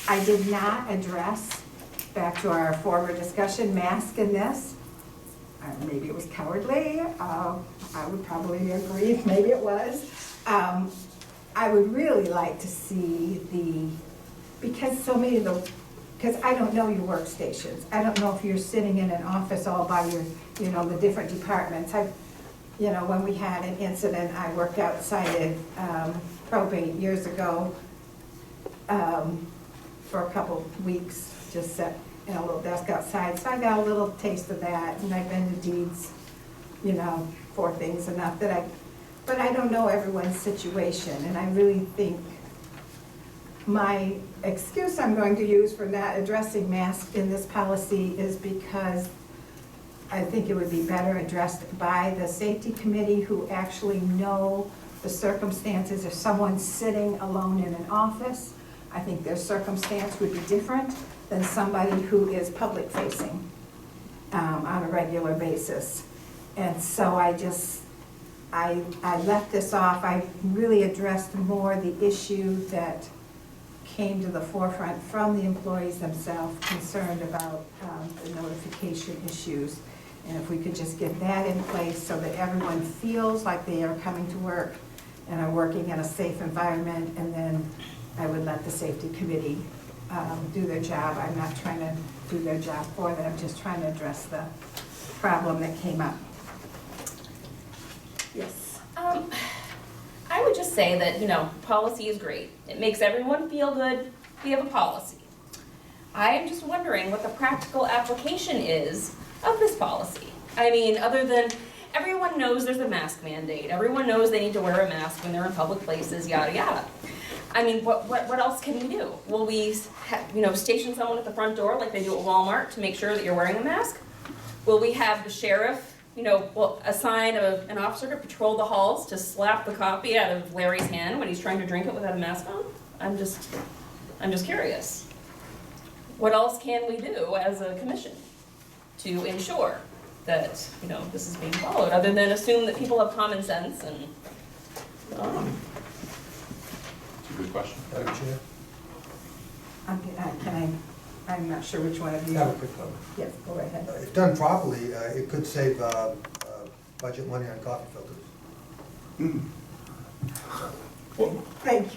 I did not address, back to our former discussion, mask in this. Maybe it was cowardly, I would probably agree, maybe it was. I would really like to see because so many of the, because I don't know your workstations. I don't know if you're sitting in an office all by your, you know, the different departments. You know, when we had an incident, I worked outside of probate years ago for a couple weeks, just sat in a little desk outside. So I got a little taste of that, and I've been to deeds, you know, for things enough that but I don't know everyone's situation, and I really think my excuse I'm going to use for not addressing masks in this policy is because I think it would be better addressed by the safety committee, who actually know the circumstances. If someone's sitting alone in an office, I think their circumstance would be different than somebody who is public facing on a regular basis. And so I left this off. I really addressed more the issue that came to the forefront from the employees themselves, concerned about the notification issues. And if we could just get that in place so that everyone feels like they are coming to work and are working in a safe environment, and then I would let the safety committee do their job. I'm not trying to do their job for them, I'm just trying to address the problem that came up. Yes. I would just say that, you know, policy is great. It makes everyone feel good. We have a policy. I am just wondering what the practical application is of this policy. I mean, other than, everyone knows there's a mask mandate. Everyone knows they need to wear a mask when they're in public places, yada, yada. I mean, what else can we do? Will we, you know, station someone at the front door like they do at Walmart to make sure that you're wearing a mask? Will we have the sheriff, you know, assign an officer to patrol the halls to slap the coffee out of Larry's hand when he's trying to drink it without a mask on? I'm just curious. What else can we do as a commission to ensure that, you know, this is being followed, other than assume that people have common sense and, It's a good question. Madam Chair, I'm not sure which one of I you. have a quick comment. Yes, go right ahead. If done properly, it could save budget money on coffee filters. Thank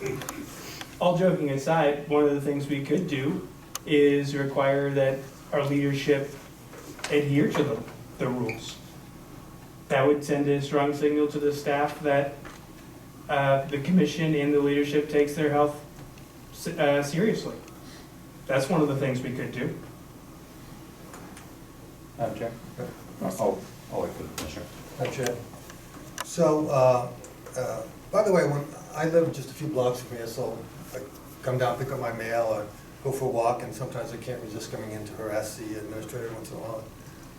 you. All joking aside, one of the things we could do is require that our leadership adhere to the rules. That would send a strong signal to the staff that the commission and the leadership takes their health seriously. That's one of the things we could do. Madam Chair? I'll wait for the commissioner. Madam Chair. So, by the way, when I live just a few blocks from here, so I come down, pick up my mail, or go for a walk, and sometimes I can't resist coming in to harass the administrator once in a while.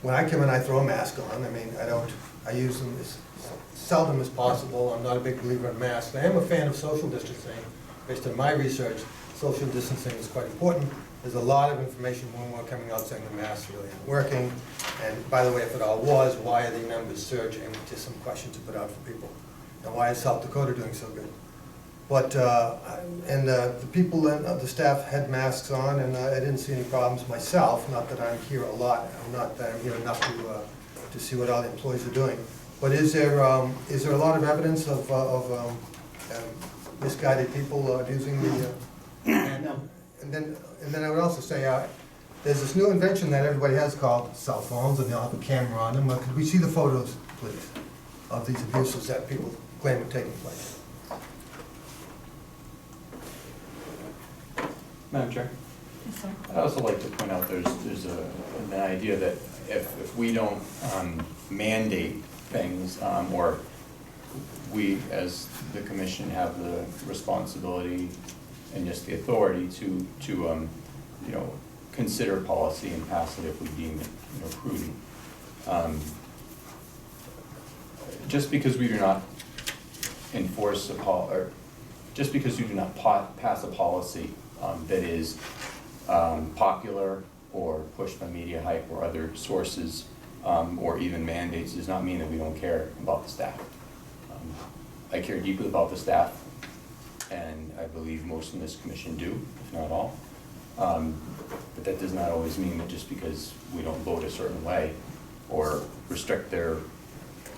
When I come in, I throw a mask on. I mean, I use them as seldom as possible. I'm not a big believer in masks. I am a fan of social distancing. Based on my research, social distancing is quite important. There's a lot of information when we're coming out saying the masks really aren't working. And by the way, if it all was, why are the numbers surging? Just some questions to put out for people. And why is South Dakota doing so good? But, the people, the staff had masks on, and I didn't see any problems myself, not that I'm here a lot, not that I'm here enough to see what all the employees are doing. But is there a lot of evidence of misguided people abusing the, and then I would also say, there's this new invention that everybody has called cell phones, and they'll have a camera on them. Could we see the photos, please, of these abuses that people claim are taking place? Madam Chair? I'd also like to point out there's an idea that if we don't mandate things, or we as the commission have the responsibility and just the authority to you know, consider policy and pass it if we deem it, you know, prudent. Just because we do not enforce or just because you do not pass a policy that is popular or pushed by media hype or other sources, or even mandates, does not mean that we don't care about the staff. I care deeply about the staff, and I believe most in this commission do, if not all. But that does not always mean that just because we don't vote a certain way or restrict their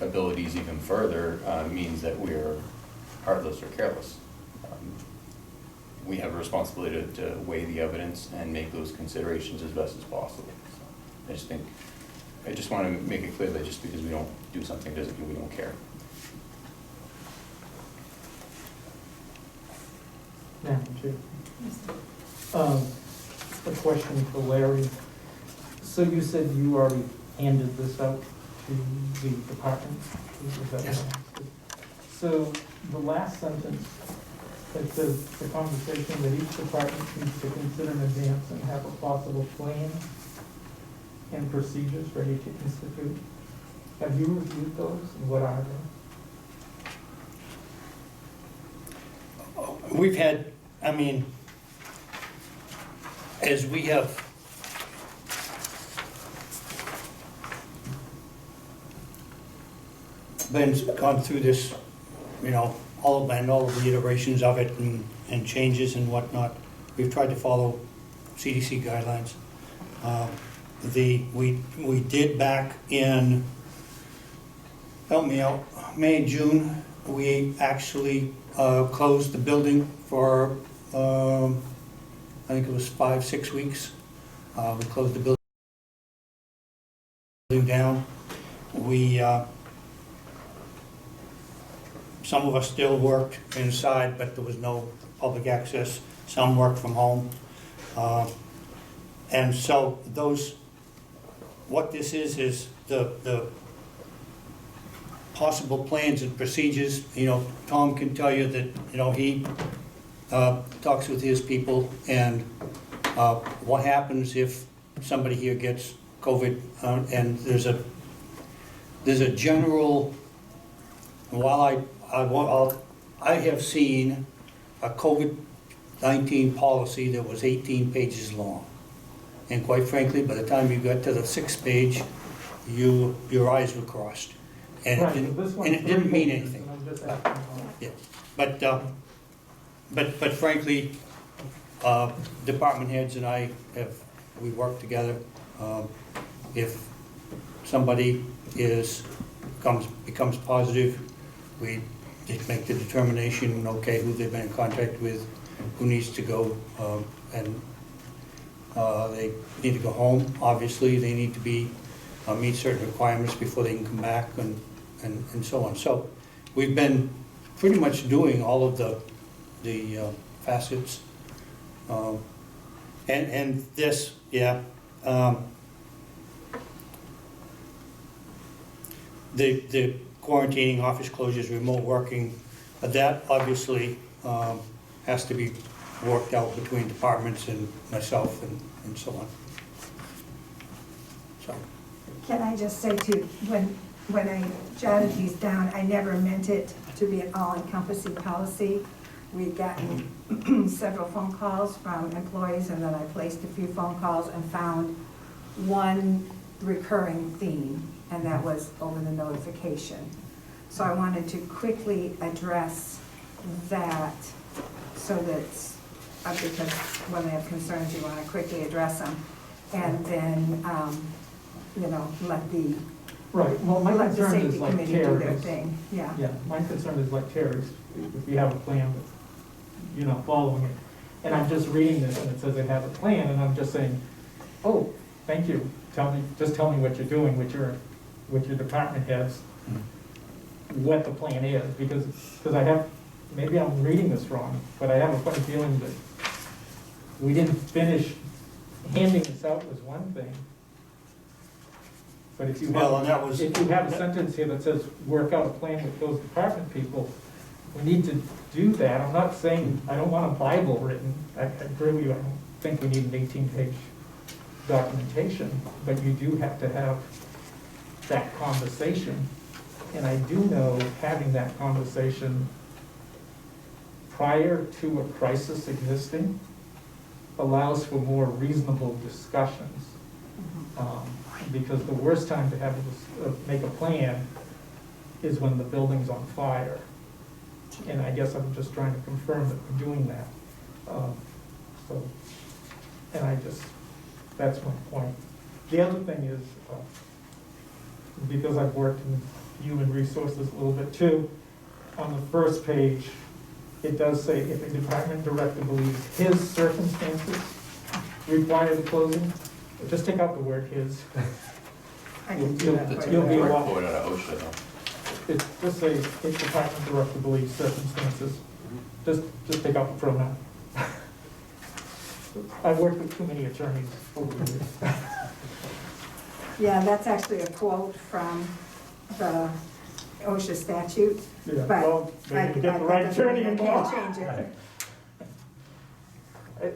abilities even further means that we're heartless or careless. We have a responsibility to weigh the evidence and make those considerations as best as possible. So I just want to make it clear that just because we don't do something doesn't mean we don't care. Madam Chair. A question for Larry. So you said you already handed this out to the department? Is that Yes. right? So the last sentence, it says the conversation that each department needs to consider in advance and have a possible plan and procedures ready to institute. Have you reviewed those, and what are they? We've had, I mean, as we have gone through this, you know, all of the iterations of it and changes and whatnot, we've tried to follow CDC guidelines. We did back in, help me out, May, June, we actually closed the building for, I think it was 5-6 weeks. We closed the building down. We Some of us still worked inside, but there was no public access. Some worked from home. And so what this is the possible plans and procedures. You know, Tom can tell you that, you know, he talks with his people, and what happens if somebody here gets COVID, and there's a general, while I have seen a COVID-19 policy that was 18 pages long. And quite frankly, by the time you got to the 6th page, your eyes were crossed. And Right, it so this didn't, one's and it didn't 3 mean pages, anything. and I'm just asking about- Yeah, but frankly, department heads and I we work together. If somebody becomes positive, we make the determination, okay, who they've been in contact with, who needs to go, and they need to go home. Obviously, they need to meet certain requirements before they can come back, and so on. So we've been pretty much doing all of the facets. And this, yeah. The quarantining, office closures, remote working, that obviously has to be worked out between departments and myself and so on. So, Can I just say too, when I jotted these down, I never meant it to be an all-encompassing policy. We've gotten several phone calls from employees, and then I placed a few phone calls and found one recurring theme, and that was over the notification. So I wanted to quickly address that so that, because when they have concerns, you want to quickly address them. And then, let the Right, well, my let the concern is safety like committee do their Terry's. thing, yeah. Yeah, my concern is like Terry's, if you have a plan, but you're not following it. And I'm just reading this, and it says it has a plan, and I'm just saying, oh, thank you, just tell me what you're doing with your department heads, what the plan is, because maybe I'm reading this wrong, but I have a funny feeling that we didn't finish handing this out was one thing. But if you well, and that was. have a sentence here that says, work out a plan with those department people, we need to do that. I'm not saying, I don't want a Bible written, I agree with you, I don't think we need an 18-page documentation, but you do have to have that conversation. And I do know having that conversation prior to a crisis existing allows for more reasonable discussions. Because the worst time to have make a plan is when the building's on fire. And I guess I'm just trying to confirm that we're doing that. That's my point. The other thing is, because I've worked in human resources a little bit too, on the first page, it does say if a department director believes his circumstances require the closing, just take out the word his. I can do that That's for a you. You'll be a direct lot- quote out of OSHA though. It just says if department director believes circumstances, just take out the pronoun. I've worked with too many attorneys over the years. Yeah, that's actually a quote from the OSHA statute. Yeah, But well, I maybe can- get the right attorney I can't involved. change it.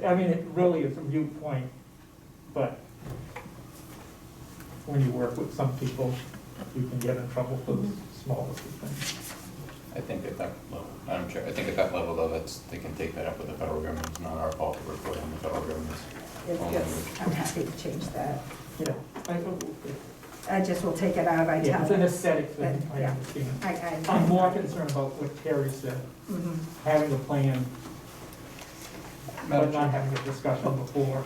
I mean, it really is a moot point, but when you work with some people, you can get in trouble for the smallest of things. I think at that level, Madam Chair, I think at that level though, they can take that up with the federal government. It's not our fault to report on the federal government's It's own just, language. I'm happy to change that. Yeah, I just will take it out, I yeah, tell it's an you. aesthetic thing, I Yeah. understand. I. I'm more concerned about what Terry said, Mhm. having a plan, but Madam not Chair, having a discussion before.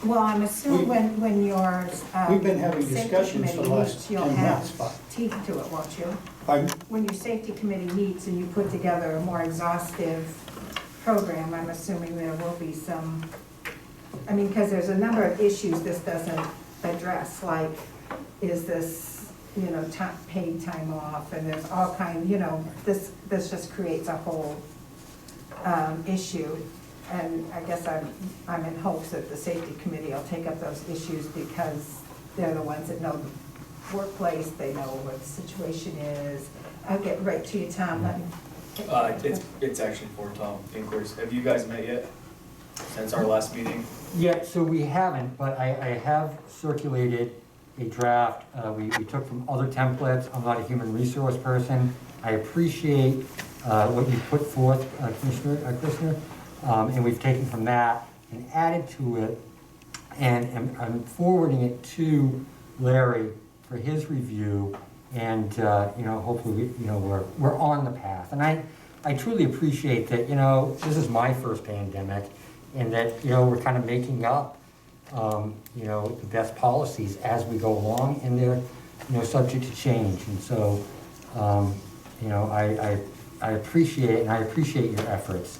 Well, I'm assuming when your, We've been having safety discussions for the committee last meets, you'll 10 have months, but teeth to it, won't you? Pardon? When your safety committee meets and you put together a more exhaustive program, I'm assuming there will be some, because there's a number of issues this doesn't address, like, is this paid time off, and there's all this just creates a whole issue. And I guess I'm in hopes that the safety committee will take up those issues because they're the ones that know the workplace, they know what the situation is. I'll get right to you, Tom. It's actually for Tom Inkers. Have you guys met yet since our last meeting? Yeah, so we haven't, but I have circulated a draft. We took from other templates. I'm not a human resource person. I appreciate what you put forth, Commissioner Christner, and we've taken from that and added to it, and I'm forwarding it to Larry for his review, and hopefully we're on the path. And I truly appreciate that. This is my first pandemic, and that we're kind of making up the best policies as we go along, and they're subject to change. And so I appreciate it, and I appreciate your efforts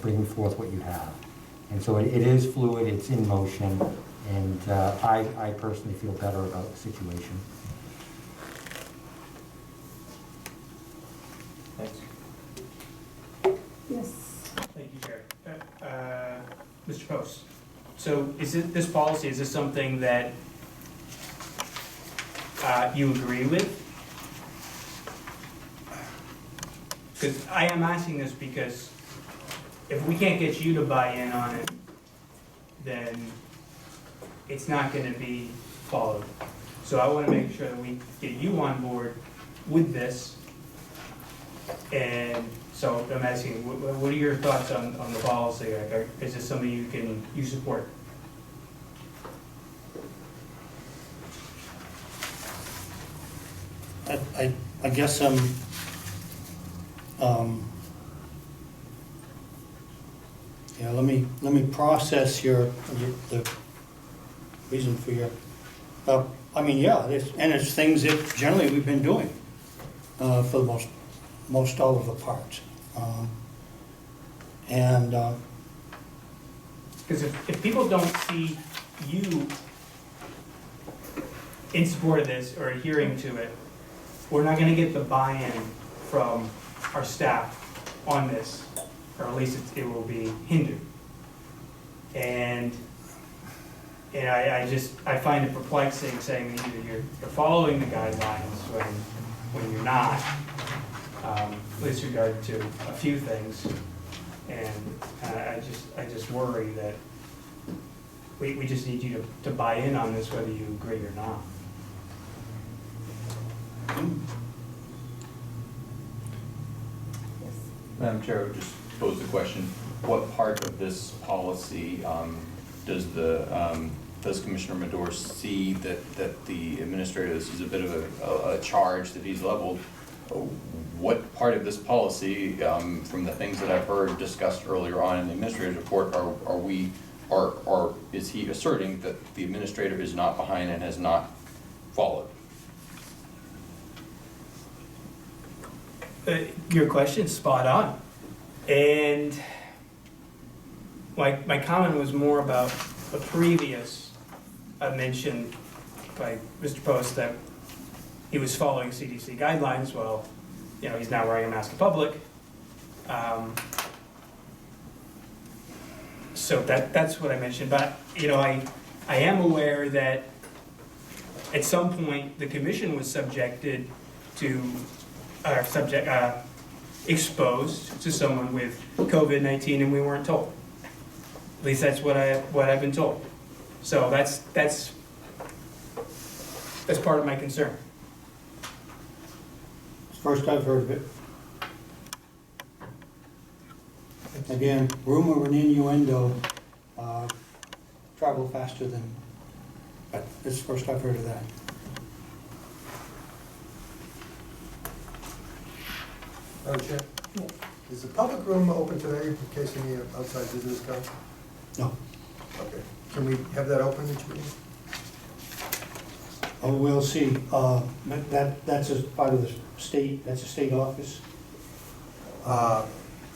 bringing forth what you have. And so it is fluid, it's in motion, and I personally feel better about the situation. Thanks. Yes. Thank you, Chair. Mr. Post, so this policy, is this something that you agree with? Because I am asking this because if we can't get you to buy in on it, then it's not going to be followed. So I want to make sure that we get you on board with this. And so I'm asking, what are your thoughts on the policy? Like, is this something you support? I guess let me process the reason for your, it's things that generally we've been doing for the most all of the parts. Because if people don't see you in support of this or adhering to it, we're not going to get the buy-in from our staff on this, or at least it will be hindered. And I find it perplexing saying that either you're following the guidelines when you're not, with regard to a few things. And I just worry that we just need you to buy in on this whether you agree or not. Madam Chair, I would just pose the question, what part of this policy does Commissioner Madore see that the administrator, this is a bit of a charge that he's leveled, what part of this policy, from the things that I've heard discussed earlier on in the administrator's report, is he asserting that the administrator is not behind and has not followed? Your question's spot on. And my comment was more about the previous mention by Mr. Post that he was following CDC guidelines. Well, he's now wearing a mask in public. So that's what I mentioned. But, I am aware that at some point the commission was exposed to someone with COVID-19 and we weren't told. At least that's what I've been told. So that's part of my concern. First I've heard of it. Again, rumor and innuendo travel faster than, but it's the first I've heard of that. Madam Chair? Is the public room open today in case any outside visitors come? No. Okay. Can we have that open each meeting? Oh, we'll see. That's a part of the state, that's a state office.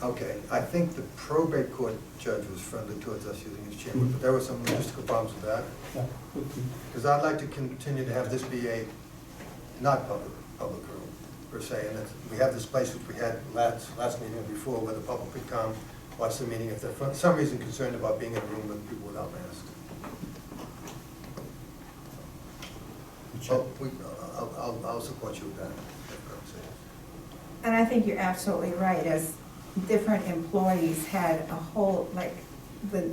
Okay. I think the probate court judge was friendly towards us using his chamber, but there were some logistical problems with that. Yeah. Because I'd like to continue to have this be a not public room per se. And we have this place which we had last meeting or before where the public could come, watch the meeting if they're for some reason concerned about being in a room with people without masks. So I'll support you with that. And I think you're absolutely right, as different employees had a whole, like, the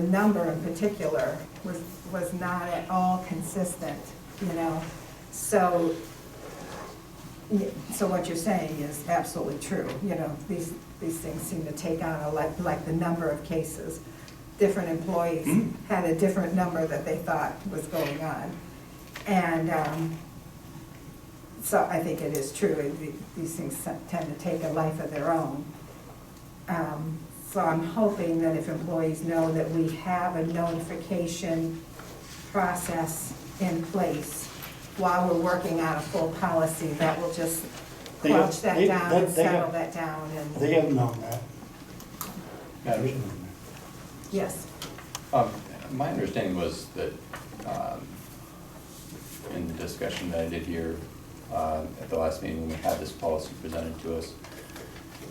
number in particular was not at all consistent, So what you're saying is absolutely true, these things seem to take on like the number of cases. Different employees had a different number that they thought was going on. And so I think it is true, these things tend to take a life of their own. So I'm hoping that if employees know that we have a notification process in place while we're working on a full policy, that will just crouch that down and settle that down. And They have known that. Madam Chair. yes. My understanding was that, in the discussion that I did here at the last meeting, when we had this policy presented to us,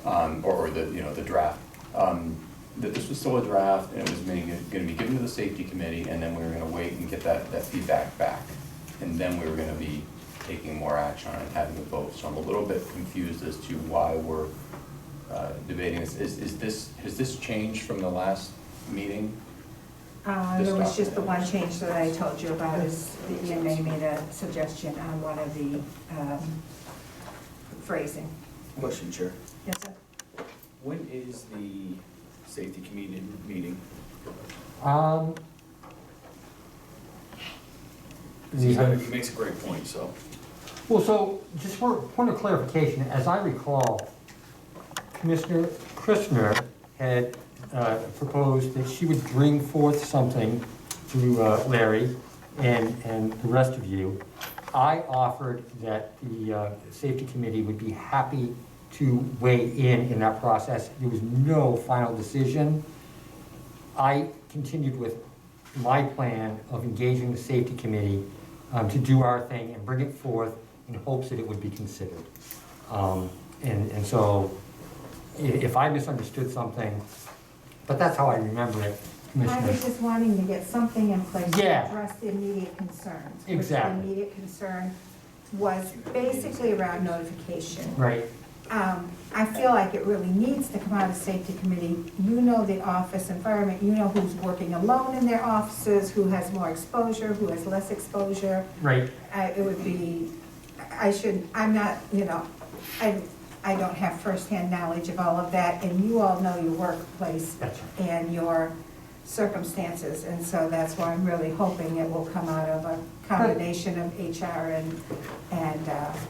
or the draft, that this was still a draft and it was going to be given to the safety committee, and then we were going to wait and get that feedback back, and then we were going to be taking more action on it and having a vote. So I'm a little bit confused as to why we're debating this. Has this changed from the last meeting? There was just the one change that I told you about, is the EMA made a suggestion on one of the phrasing. Question, Chair. Yes, sir? When is the safety committee meeting? He makes a great point, so. Well, so just for point of clarification, as I recall, Commissioner Christner had proposed that she would bring forth something to Larry and the rest of you. I offered that the safety committee would be happy to weigh in that process. There was no final decision. I continued with my plan of engaging the safety committee to do our thing and bring it forth in hopes that it would be considered. And so if I misunderstood something, but that's how I remember it, I Commissioner. was just wanting to get something in place to Yeah. address the immediate concerns. which Exactly. The immediate concern was basically around notification. Right, I feel like it really needs to come out of safety committee. You know the office environment, you know who's working alone in their offices, who has more exposure, who has less exposure. right. It would be, I'm not, I don't have firsthand knowledge of all of that, and you all know your workplace That's right. and your circumstances, and so that's why I'm really hoping it will come out of a combination of HR and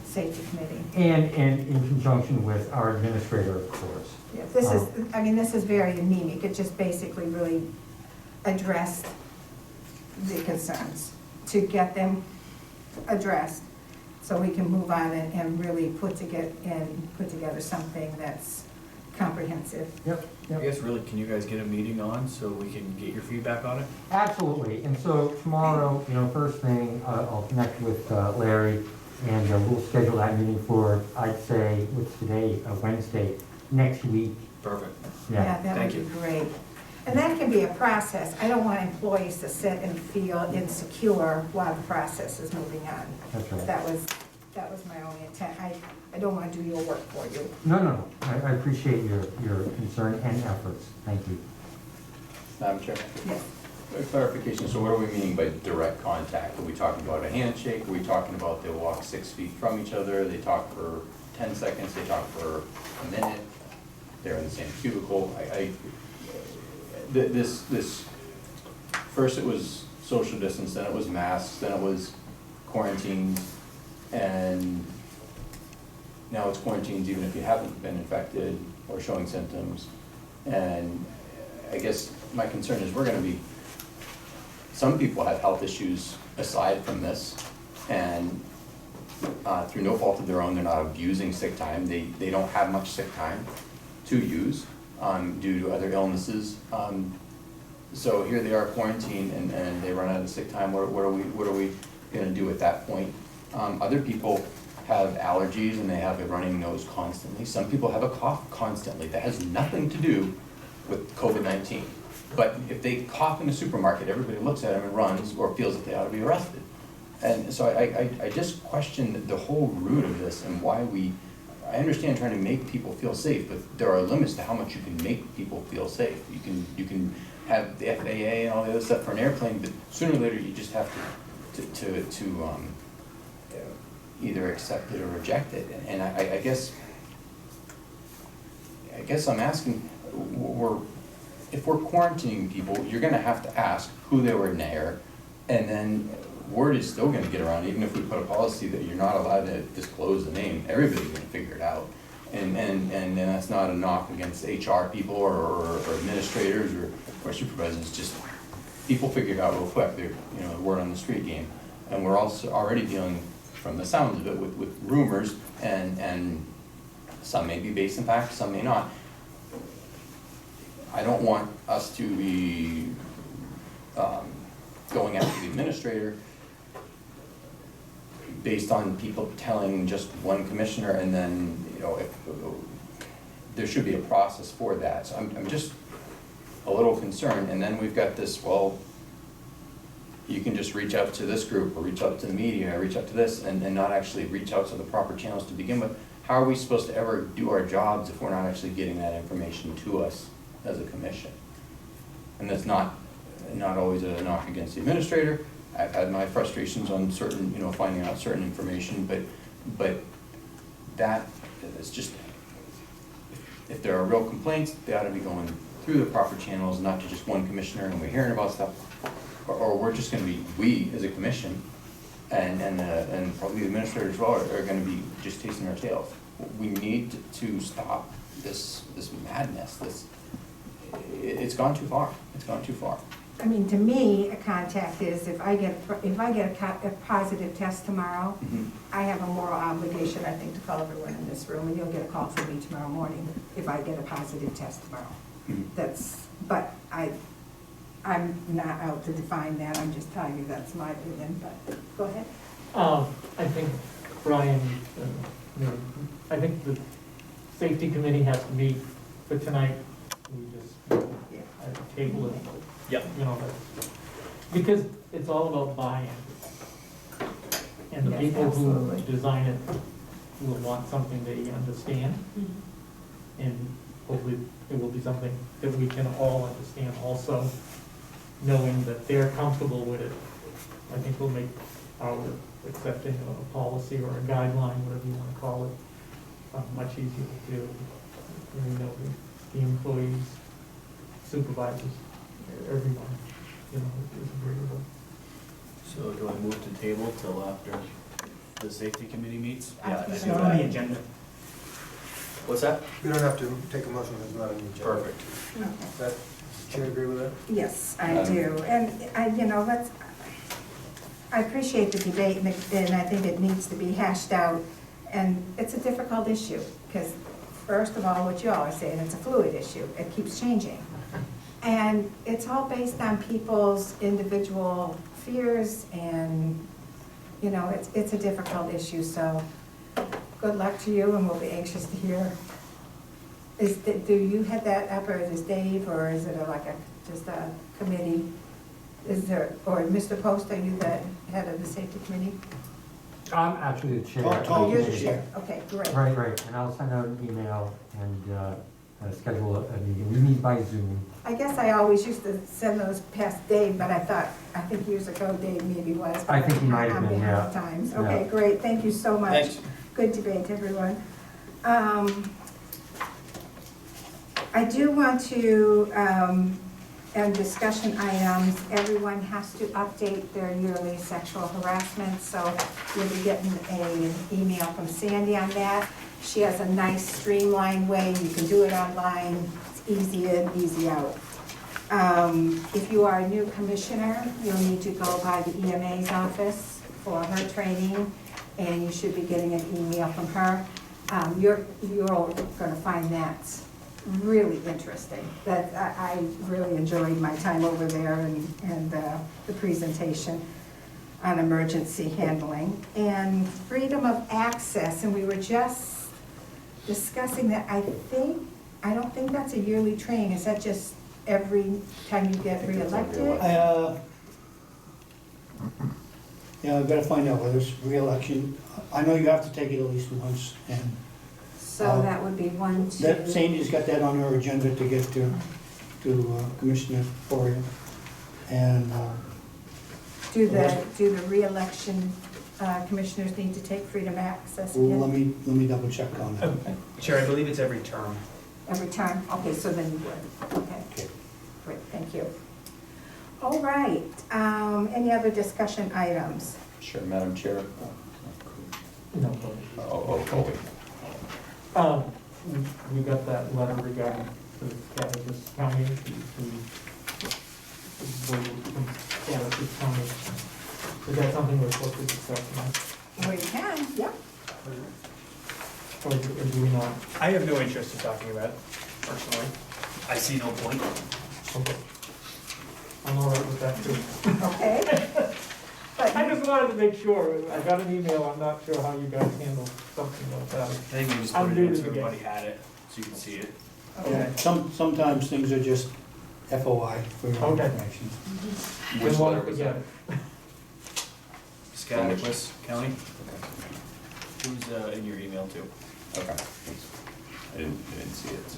safety committee. And in conjunction with our administrator, of course. Yeah, this is very anemic, it just basically really addressed the concerns, to get them addressed, so we can move on and really put together something that's comprehensive. Yep, I yep. guess really, can you guys get a meeting on so we can get your feedback on it? Absolutely, and so tomorrow, first thing, I'll connect with Larry, and we'll schedule that meeting for, I'd say, what's today, Wednesday, next week. Perfect. Yeah, Yeah, that Thank would you. be great. And that can be a process. I don't want employees to sit and feel insecure while the process is moving on. that's right. That was my only intent. I don't want to do your work for you. No, I appreciate your concern and efforts, thank you. Madam Chair? Yes. A clarification, so what are we meaning by direct contact? Are we talking about a handshake? Are we talking about they walk 6 feet from each other, they talk for 10 seconds, they talk for a minute, they're in the same cubicle? First it was social distance, then it was masks, then it was quarantines, and now it's quarantines even if you haven't been infected or showing symptoms. And I guess my concern is some people have health issues aside from this, and through no fault of their own, they're not abusing sick time. They don't have much sick time to use due to other illnesses. So here they are quarantined and they run out of sick time. What are we gonna do at that point? Other people have allergies and they have a running nose constantly. Some people have a cough constantly. That has nothing to do with COVID-19. But if they cough in a supermarket, everybody looks at them and runs or feels that they ought to be arrested. And so I just question the whole root of this and why I understand trying to make people feel safe, but there are limits to how much you can make people feel safe. You can have the FAA and all the other stuff for an airplane, but sooner or later you just have to either accept it or reject it. And I guess I'm asking, if we're quarantining people, you're gonna have to ask who they were near, and then word is still gonna get around, even if we put a policy that you're not allowed to disclose the name, everybody's gonna figure it out. And that's not a knock against HR people or administrators or supervisors, just people figure it out real quick, they're, word on the street game. And we're also already dealing, from the sounds of it, with rumors, and some may be based in fact, some may not. I don't want us to be going after the administrator based on people telling just one commissioner, and then, if there should be a process for that. So I'm just a little concerned, and then we've got this, well, you can just reach out to this group, or reach out to the media, or reach out to this, and not actually reach out to the proper channels to begin with. How are we supposed to ever do our jobs if we're not actually getting that information to us as a commission? And that's not always a knock against the administrator. I've had my frustrations on certain, finding out certain information, but that is just, if there are real complaints, they ought to be going through the proper channels, not to just one commissioner, and we're hearing about stuff, or we're just gonna be, we as a commission, and probably the administrators as well, are gonna be just tasting our tails. We need to stop this madness, it's gone too far, it's gone too far. I mean, to me, a contact is, if I get a positive test tomorrow, I have a moral obligation, I think, to call everyone in this room, and you'll get a call from me tomorrow morning if I get a positive test tomorrow. But I'm not out to define that, I'm just telling you that's my opinion, but go ahead. I think, Brian, I think the safety committee has to meet for tonight. We just, table it. Yep. Because it's all about buy-in. And the Yes, people who absolutely. design it will want something they understand. And hopefully it will be something that we can all understand also, knowing that they're comfortable with it. I think will make our accepting of a policy or a guideline, whatever you want to call it, much easier to do. We know the employees, supervisors, everyone, is agreeable. So do I move to table till after the safety committee meets? Yeah, I It's do not on the that. agenda. What's that? We don't have to take a motion, it's not on the agenda. Perfect. Does the chair agree with that? Yes, I do, and I appreciate the debate, and I think it needs to be hashed out, and it's a difficult issue, because first of all, what you always say, and it's a fluid issue, it keeps changing. And it's all based on people's individual fears, and, it's a difficult issue, so good luck to you, and we'll be anxious to hear. Do you head that up, or is Dave, or is it just a committee? Or Mr. Post, are you the head of the safety committee? I'm actually the chair. Tom You're is the the chair, okay, great. Right, and I'll send out an email and schedule a meeting. We meet by Zoom. I guess I always used to send those past Dave, but I think years ago Dave maybe was. I think he might have I'm been, behind yeah. times. Yeah. Okay, great, thank you so much. Thanks. Good debate, everyone. I do want to, and discussion items, everyone has to update their yearly sexual harassment, so you'll be getting an email from Sandy on that. She has a nice streamlined way, you can do it online, it's easy in, easy out. If you are a new commissioner, you'll need to go by the EMA's office for her training, and you should be getting an email from her. You're gonna find that really interesting. That I really enjoyed my time over there and the presentation. on emergency handling, and freedom of access, and we were just discussing that. I don't think that's a yearly training. Is that just every time you get reelected? Yeah, I've gotta find out whether it's reelection. I know you have to take it at least once, and So that would be 1, 2. that, Sandy's got that on her agenda to get to Commissioner Poirier. And, Do the reelection commissioners need to take freedom of access well, again? let me double check on that. Chair, I believe it's every term. Every time? Okay, so then you would. Okay, Okay. great, thank you. All right, any other discussion items? Sure, Madam Chair. No, Oh, wait. we got that letter regarding the Catawba County, Catawba County. Is that something we're supposed to discuss tonight, We can, yep. or do we not? I have no interest in talking about it, personally. I see no point. Okay. I'm all right with that too. Okay. But I just wanted to make sure, I got an email, I'm not sure how you guys handle something like that. I think we just I'm put it new in to so the game. everybody had it, so you can see it. Yeah, sometimes things are just FOI for your Okay. information. Which Then we'll letter was forget that? it. Scottsbluff County, who's in your email too? Okay. I didn't see it.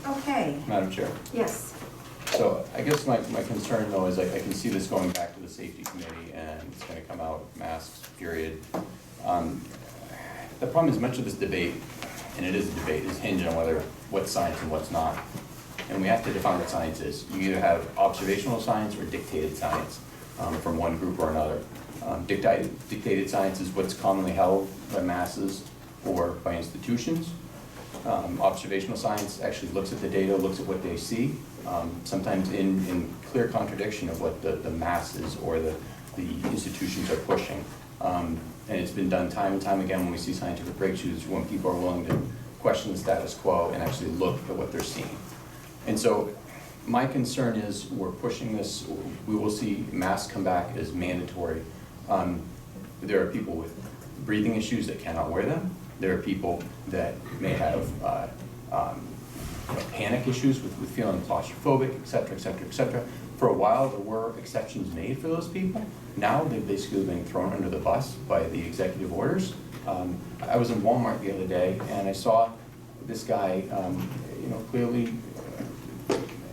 Okay, Madam Chair. yes. So I guess my concern though is I can see this going back to the safety committee and it's gonna come out, masks, period. The problem is much of this debate, and it is a debate, is hinged on what's science and what's not. And we have to define what science is. You either have observational science or dictated science from one group or another. Dictated science is what's commonly held by masses or by institutions. Observational science actually looks at the data, looks at what they see, sometimes in clear contradiction of what the masses or the institutions are pushing. And it's been done time and time again when we see scientific breakthroughs, when people are willing to question the status quo and actually look at what they're seeing. And so my concern is we're pushing this, we will see masks come back as mandatory. There are people with breathing issues that cannot wear them. There are people that may have panic issues with feeling claustrophobic, et cetera, et cetera, et cetera. For a while, there were exceptions made for those people. Now they've basically been thrown under the bus by the executive orders. I was in Walmart the other day and I saw this guy, clearly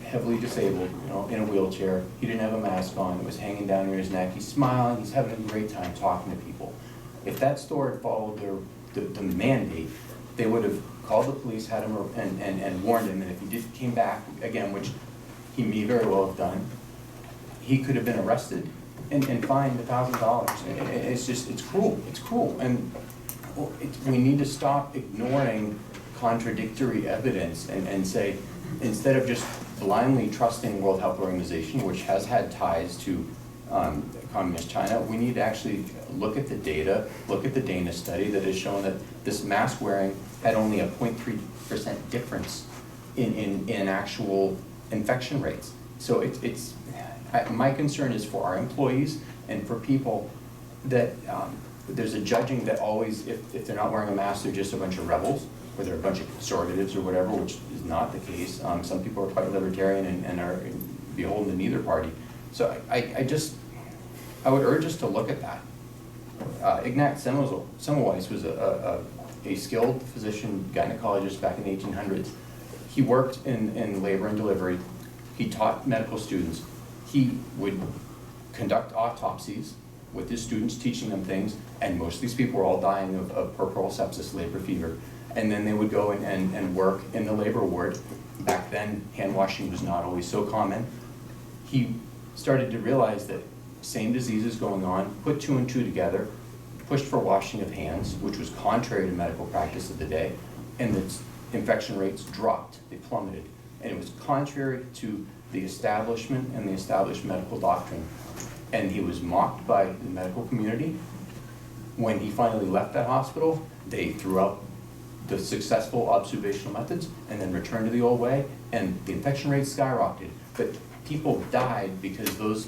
heavily disabled, in a wheelchair. He didn't have a mask on. It was hanging down near his neck. He's smiling. He's having a great time talking to people. If that store had followed the mandate, they would have called the police, had him and warned him. And if he came back again, which he may very well have done, he could have been arrested and fined $1,000. It's cruel. It's cruel. And we need to stop ignoring contradictory evidence and say, instead of just blindly trusting World Health Organization, which has had ties to communist China, we need to actually look at the data, look at the Dana study that has shown that this mask wearing had only a 0.3% difference in actual infection rates. So my concern is for our employees and for people that there's a judging that always, if they're not wearing a mask, they're just a bunch of rebels, or they're a bunch of conservatives or whatever, which is not the case. Some people are quite libertarian and are beholden to neither party. So I would urge us to look at that. Ignat Semmelweis was a skilled physician, gynecologist back in the 1800s. He worked in labor and delivery. He taught medical students. He would conduct autopsies with his students, teaching them things, and most of these people were all dying of puerperal sepsis, labor fever. And then they would go and work in the labor ward. Back then, hand washing was not always so common. He started to realize that same diseases going on, put 2 and 2 together, pushed for washing of hands, which was contrary to medical practice of the day, and the infection rates dropped, they plummeted. And it was contrary to the establishment and the established medical doctrine. And he was mocked by the medical community. When he finally left that hospital, they threw out the successful observational methods and then returned to the old way, and the infection rates skyrocketed. But people died because those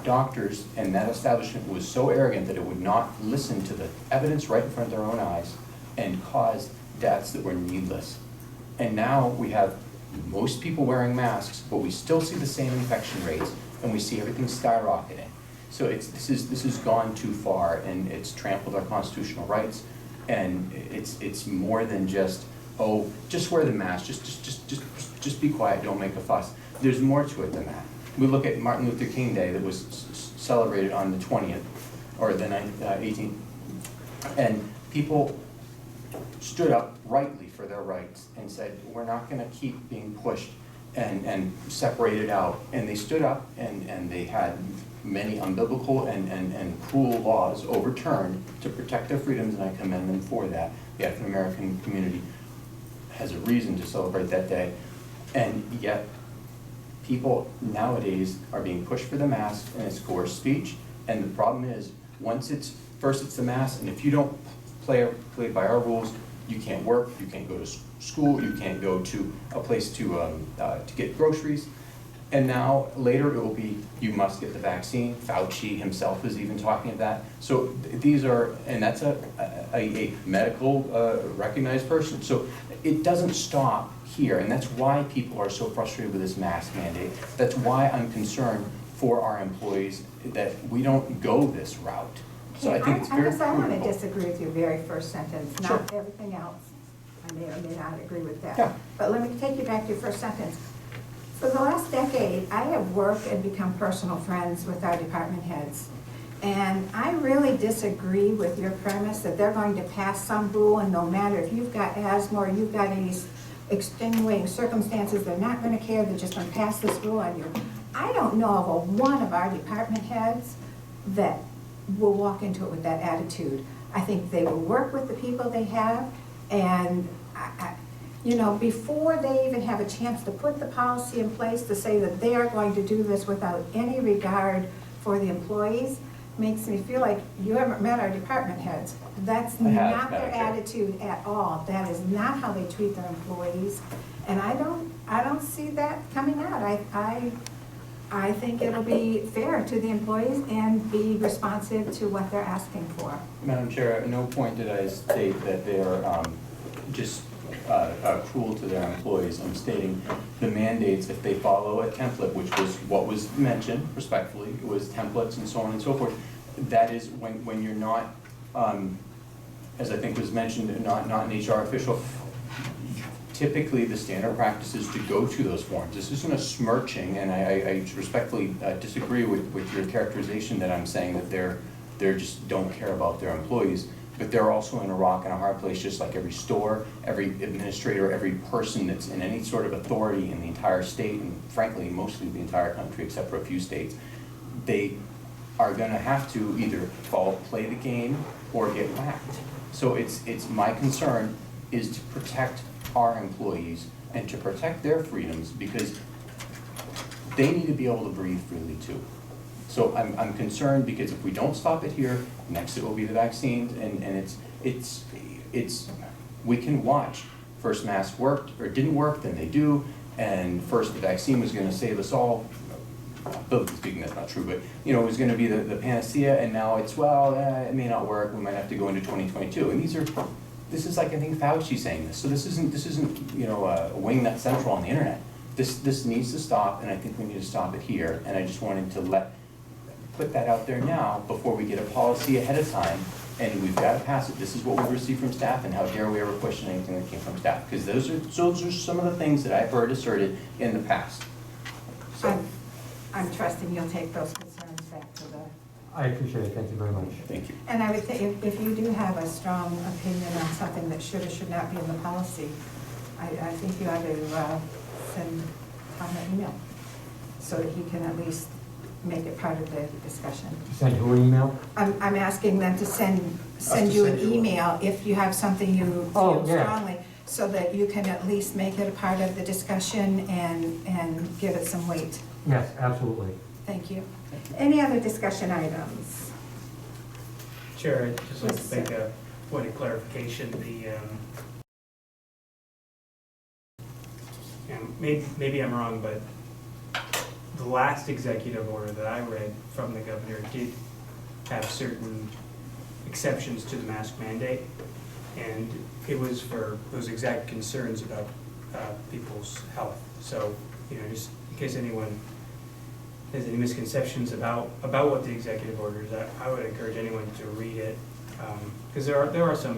doctors and that establishment was so arrogant that it would not listen to the evidence right in front of their own eyes and caused deaths that were needless. And now we have most people wearing masks, but we still see the same infection rates, and we see everything skyrocketing. So this has gone too far, and it's trampled our constitutional rights, and it's more than just, oh, just wear the mask, just be quiet, don't make a fuss. There's more to it than that. We look at Martin Luther King Day that was celebrated on the 20th, or the 18th, and people stood up rightly for their rights and said, we're not gonna keep being pushed and separated out. And they stood up and they had many unbiblical and cruel laws overturned to protect their freedoms, and I commend them for that. The African American community has a reason to celebrate that day. And yet, people nowadays are being pushed for the mask, and it's coerced speech. And the problem is, first it's the mask, and if you don't play by our rules, you can't work, you can't go to school, you can't go to a place to get groceries. And now, later, it will be, you must get the vaccine. Fauci himself is even talking of that. So these are, and that's a medical recognized person. So it doesn't stop here, and that's why people are so frustrated with this mask mandate. That's why I'm concerned for our employees that we don't go this route. So I think it's very I want to critical. disagree with your very first sentence, Sure. not everything else. I may or may not agree with that. Yeah. But let me take you back to your first sentence. For the last decade, I have worked and become personal friends with our department heads. And I really disagree with your premise that they're going to pass some rule, and no matter if you've got asthma or you've got any extenuating circumstances, they're not going to care, they're just going to pass this rule on you. I don't know of one of our department heads that will walk into it with that attitude. I think they will work with the people they have, and you know, before they even have a chance to put the policy in place to say that they are going to do this without any regard for the employees, makes me feel like you haven't met our department heads. That's I have, not their Madam Chair. attitude at all. That is not how they treat their employees. And I don't see that coming out. I think it'll be fair to the employees and be responsive to what they're asking for. Madam Chair, at no point did I state that they are just cruel to their employees. I'm stating the mandates, if they follow a template, which was what was mentioned respectfully, it was templates and so on and so forth. That is when you're not, as I think was mentioned, not an HR official, typically the standard practice is to go to those forms. This isn't a smirching, and I respectfully disagree with your characterization that I'm saying that they're just don't care about their employees. But they're also in a rock and a hard place, just like every store, every administrator, every person that's in any sort of authority in the entire state, and frankly, mostly the entire country, except for a few states. They are gonna have to either play the game or get whacked. So it's my concern is to protect our employees and to protect their freedoms, because they need to be able to breathe freely too. So I'm concerned because if we don't stop it here, next it will be the vaccines, and it's we can watch. First mask worked or didn't work, then they do, and first the vaccine was gonna save us all. Biblically speaking, that's not true, but you know, it was gonna be the panacea, and now it's, well, it may not work, we might have to go into 2022. And this is like, I think Fauci saying this, so this isn't you know, a wingnut central on the internet. This needs to stop, and I think we need to stop it here, and I just wanted to put that out there now before we get a policy ahead of time, and we've got to pass it. This is what we received from staff, and how dare we ever question anything that came from staff? Because those are some of the things that I've heard asserted in the past. So, I'm trusting you'll take those concerns back to the. I appreciate it, thank you very much. thank you. And I would think if you do have a strong opinion on something that should or should not be in the policy, I think you ought to send Tom an email so that he can at least make it part of the discussion. Send who an email? I'm asking them to send you an email if you have something you Oh, feel yeah. strongly, so that you can at least make it a part of the discussion and give it some weight. Yes, absolutely. Thank you. Any other discussion items? Chair, I'd just like to Yes, make a point of clarification, maybe I'm wrong, but the last executive order that I read from the governor did have certain exceptions to the mask mandate. And it was for those exact concerns about people's health. So, just in case anyone has any misconceptions about what the executive order is, I would encourage anyone to read it. Because there are some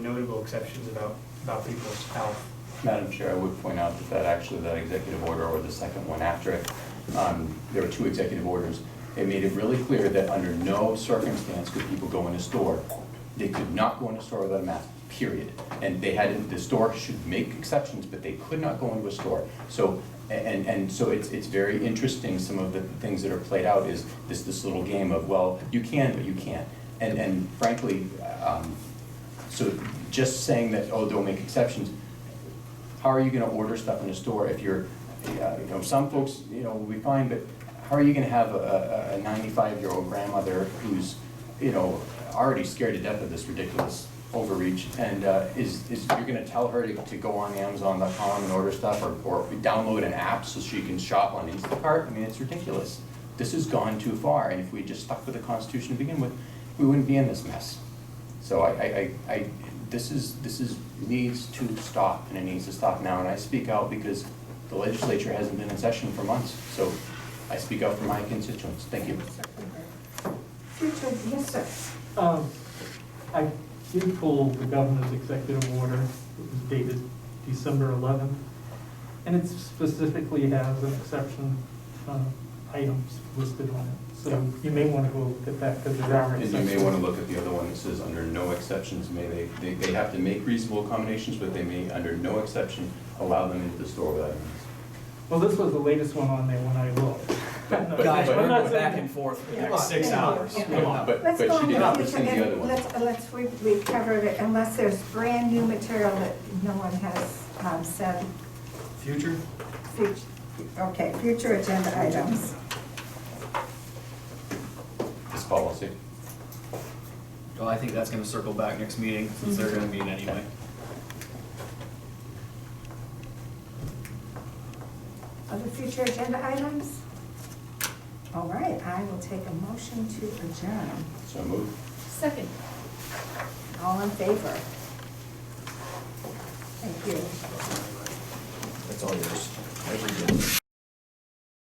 notable exceptions about people's health. Madam Chair, I would point out that that executive order, or the second one after it, there were two executive orders. It made it really clear that under no circumstance could people go in a store. They could not go in a store without a mask, period. And the store should make exceptions, but they could not go into a store. So, so it's very interesting, some of the things that are played out is this little game of, well, you can, but you can't. And frankly, so just saying that, oh, they'll make exceptions, how are you gonna order stuff in a store if you're, some folks, will be fine, but how are you gonna have a 95-year-old grandmother who's, already scared to death of this ridiculous overreach, and you're gonna tell her to go on Amazon.com and order stuff, or download an app so she can shop on Instacart? I mean, it's ridiculous. This has gone too far, and if we just stuck with the Constitution to begin with, we wouldn't be in this mess. So this needs to stop, and it needs to stop now, and I speak out because the legislature hasn't been in session for months, so I speak out for my constituents. Thank you. Future, yes, sir. I did pull the governor's executive order, it was dated December 11th, and it specifically has an exception items listed on it. So you may want to go look at that, because there are And exceptions. you may want to look at the other one that says under no exceptions may they have to make reasonable accommodations, but they may, under no exception, allow them into the store without a mask. Well, this was the latest one on there when I looked. Guys, I'm we're not going saying- back and forth for the Yeah. next 6 hours. Yeah. Come on. But Let's go she on did to not the rescind the other one. we've covered it, unless there's brand new material that no one has said. Future? Okay, future agenda items. This policy. Well, I think that's gonna circle back next meeting, since they're gonna meet anyway. Other future agenda items? All right, I will take a motion to adjourn. So moved. Second. All in favor? Thank you. That's all yours.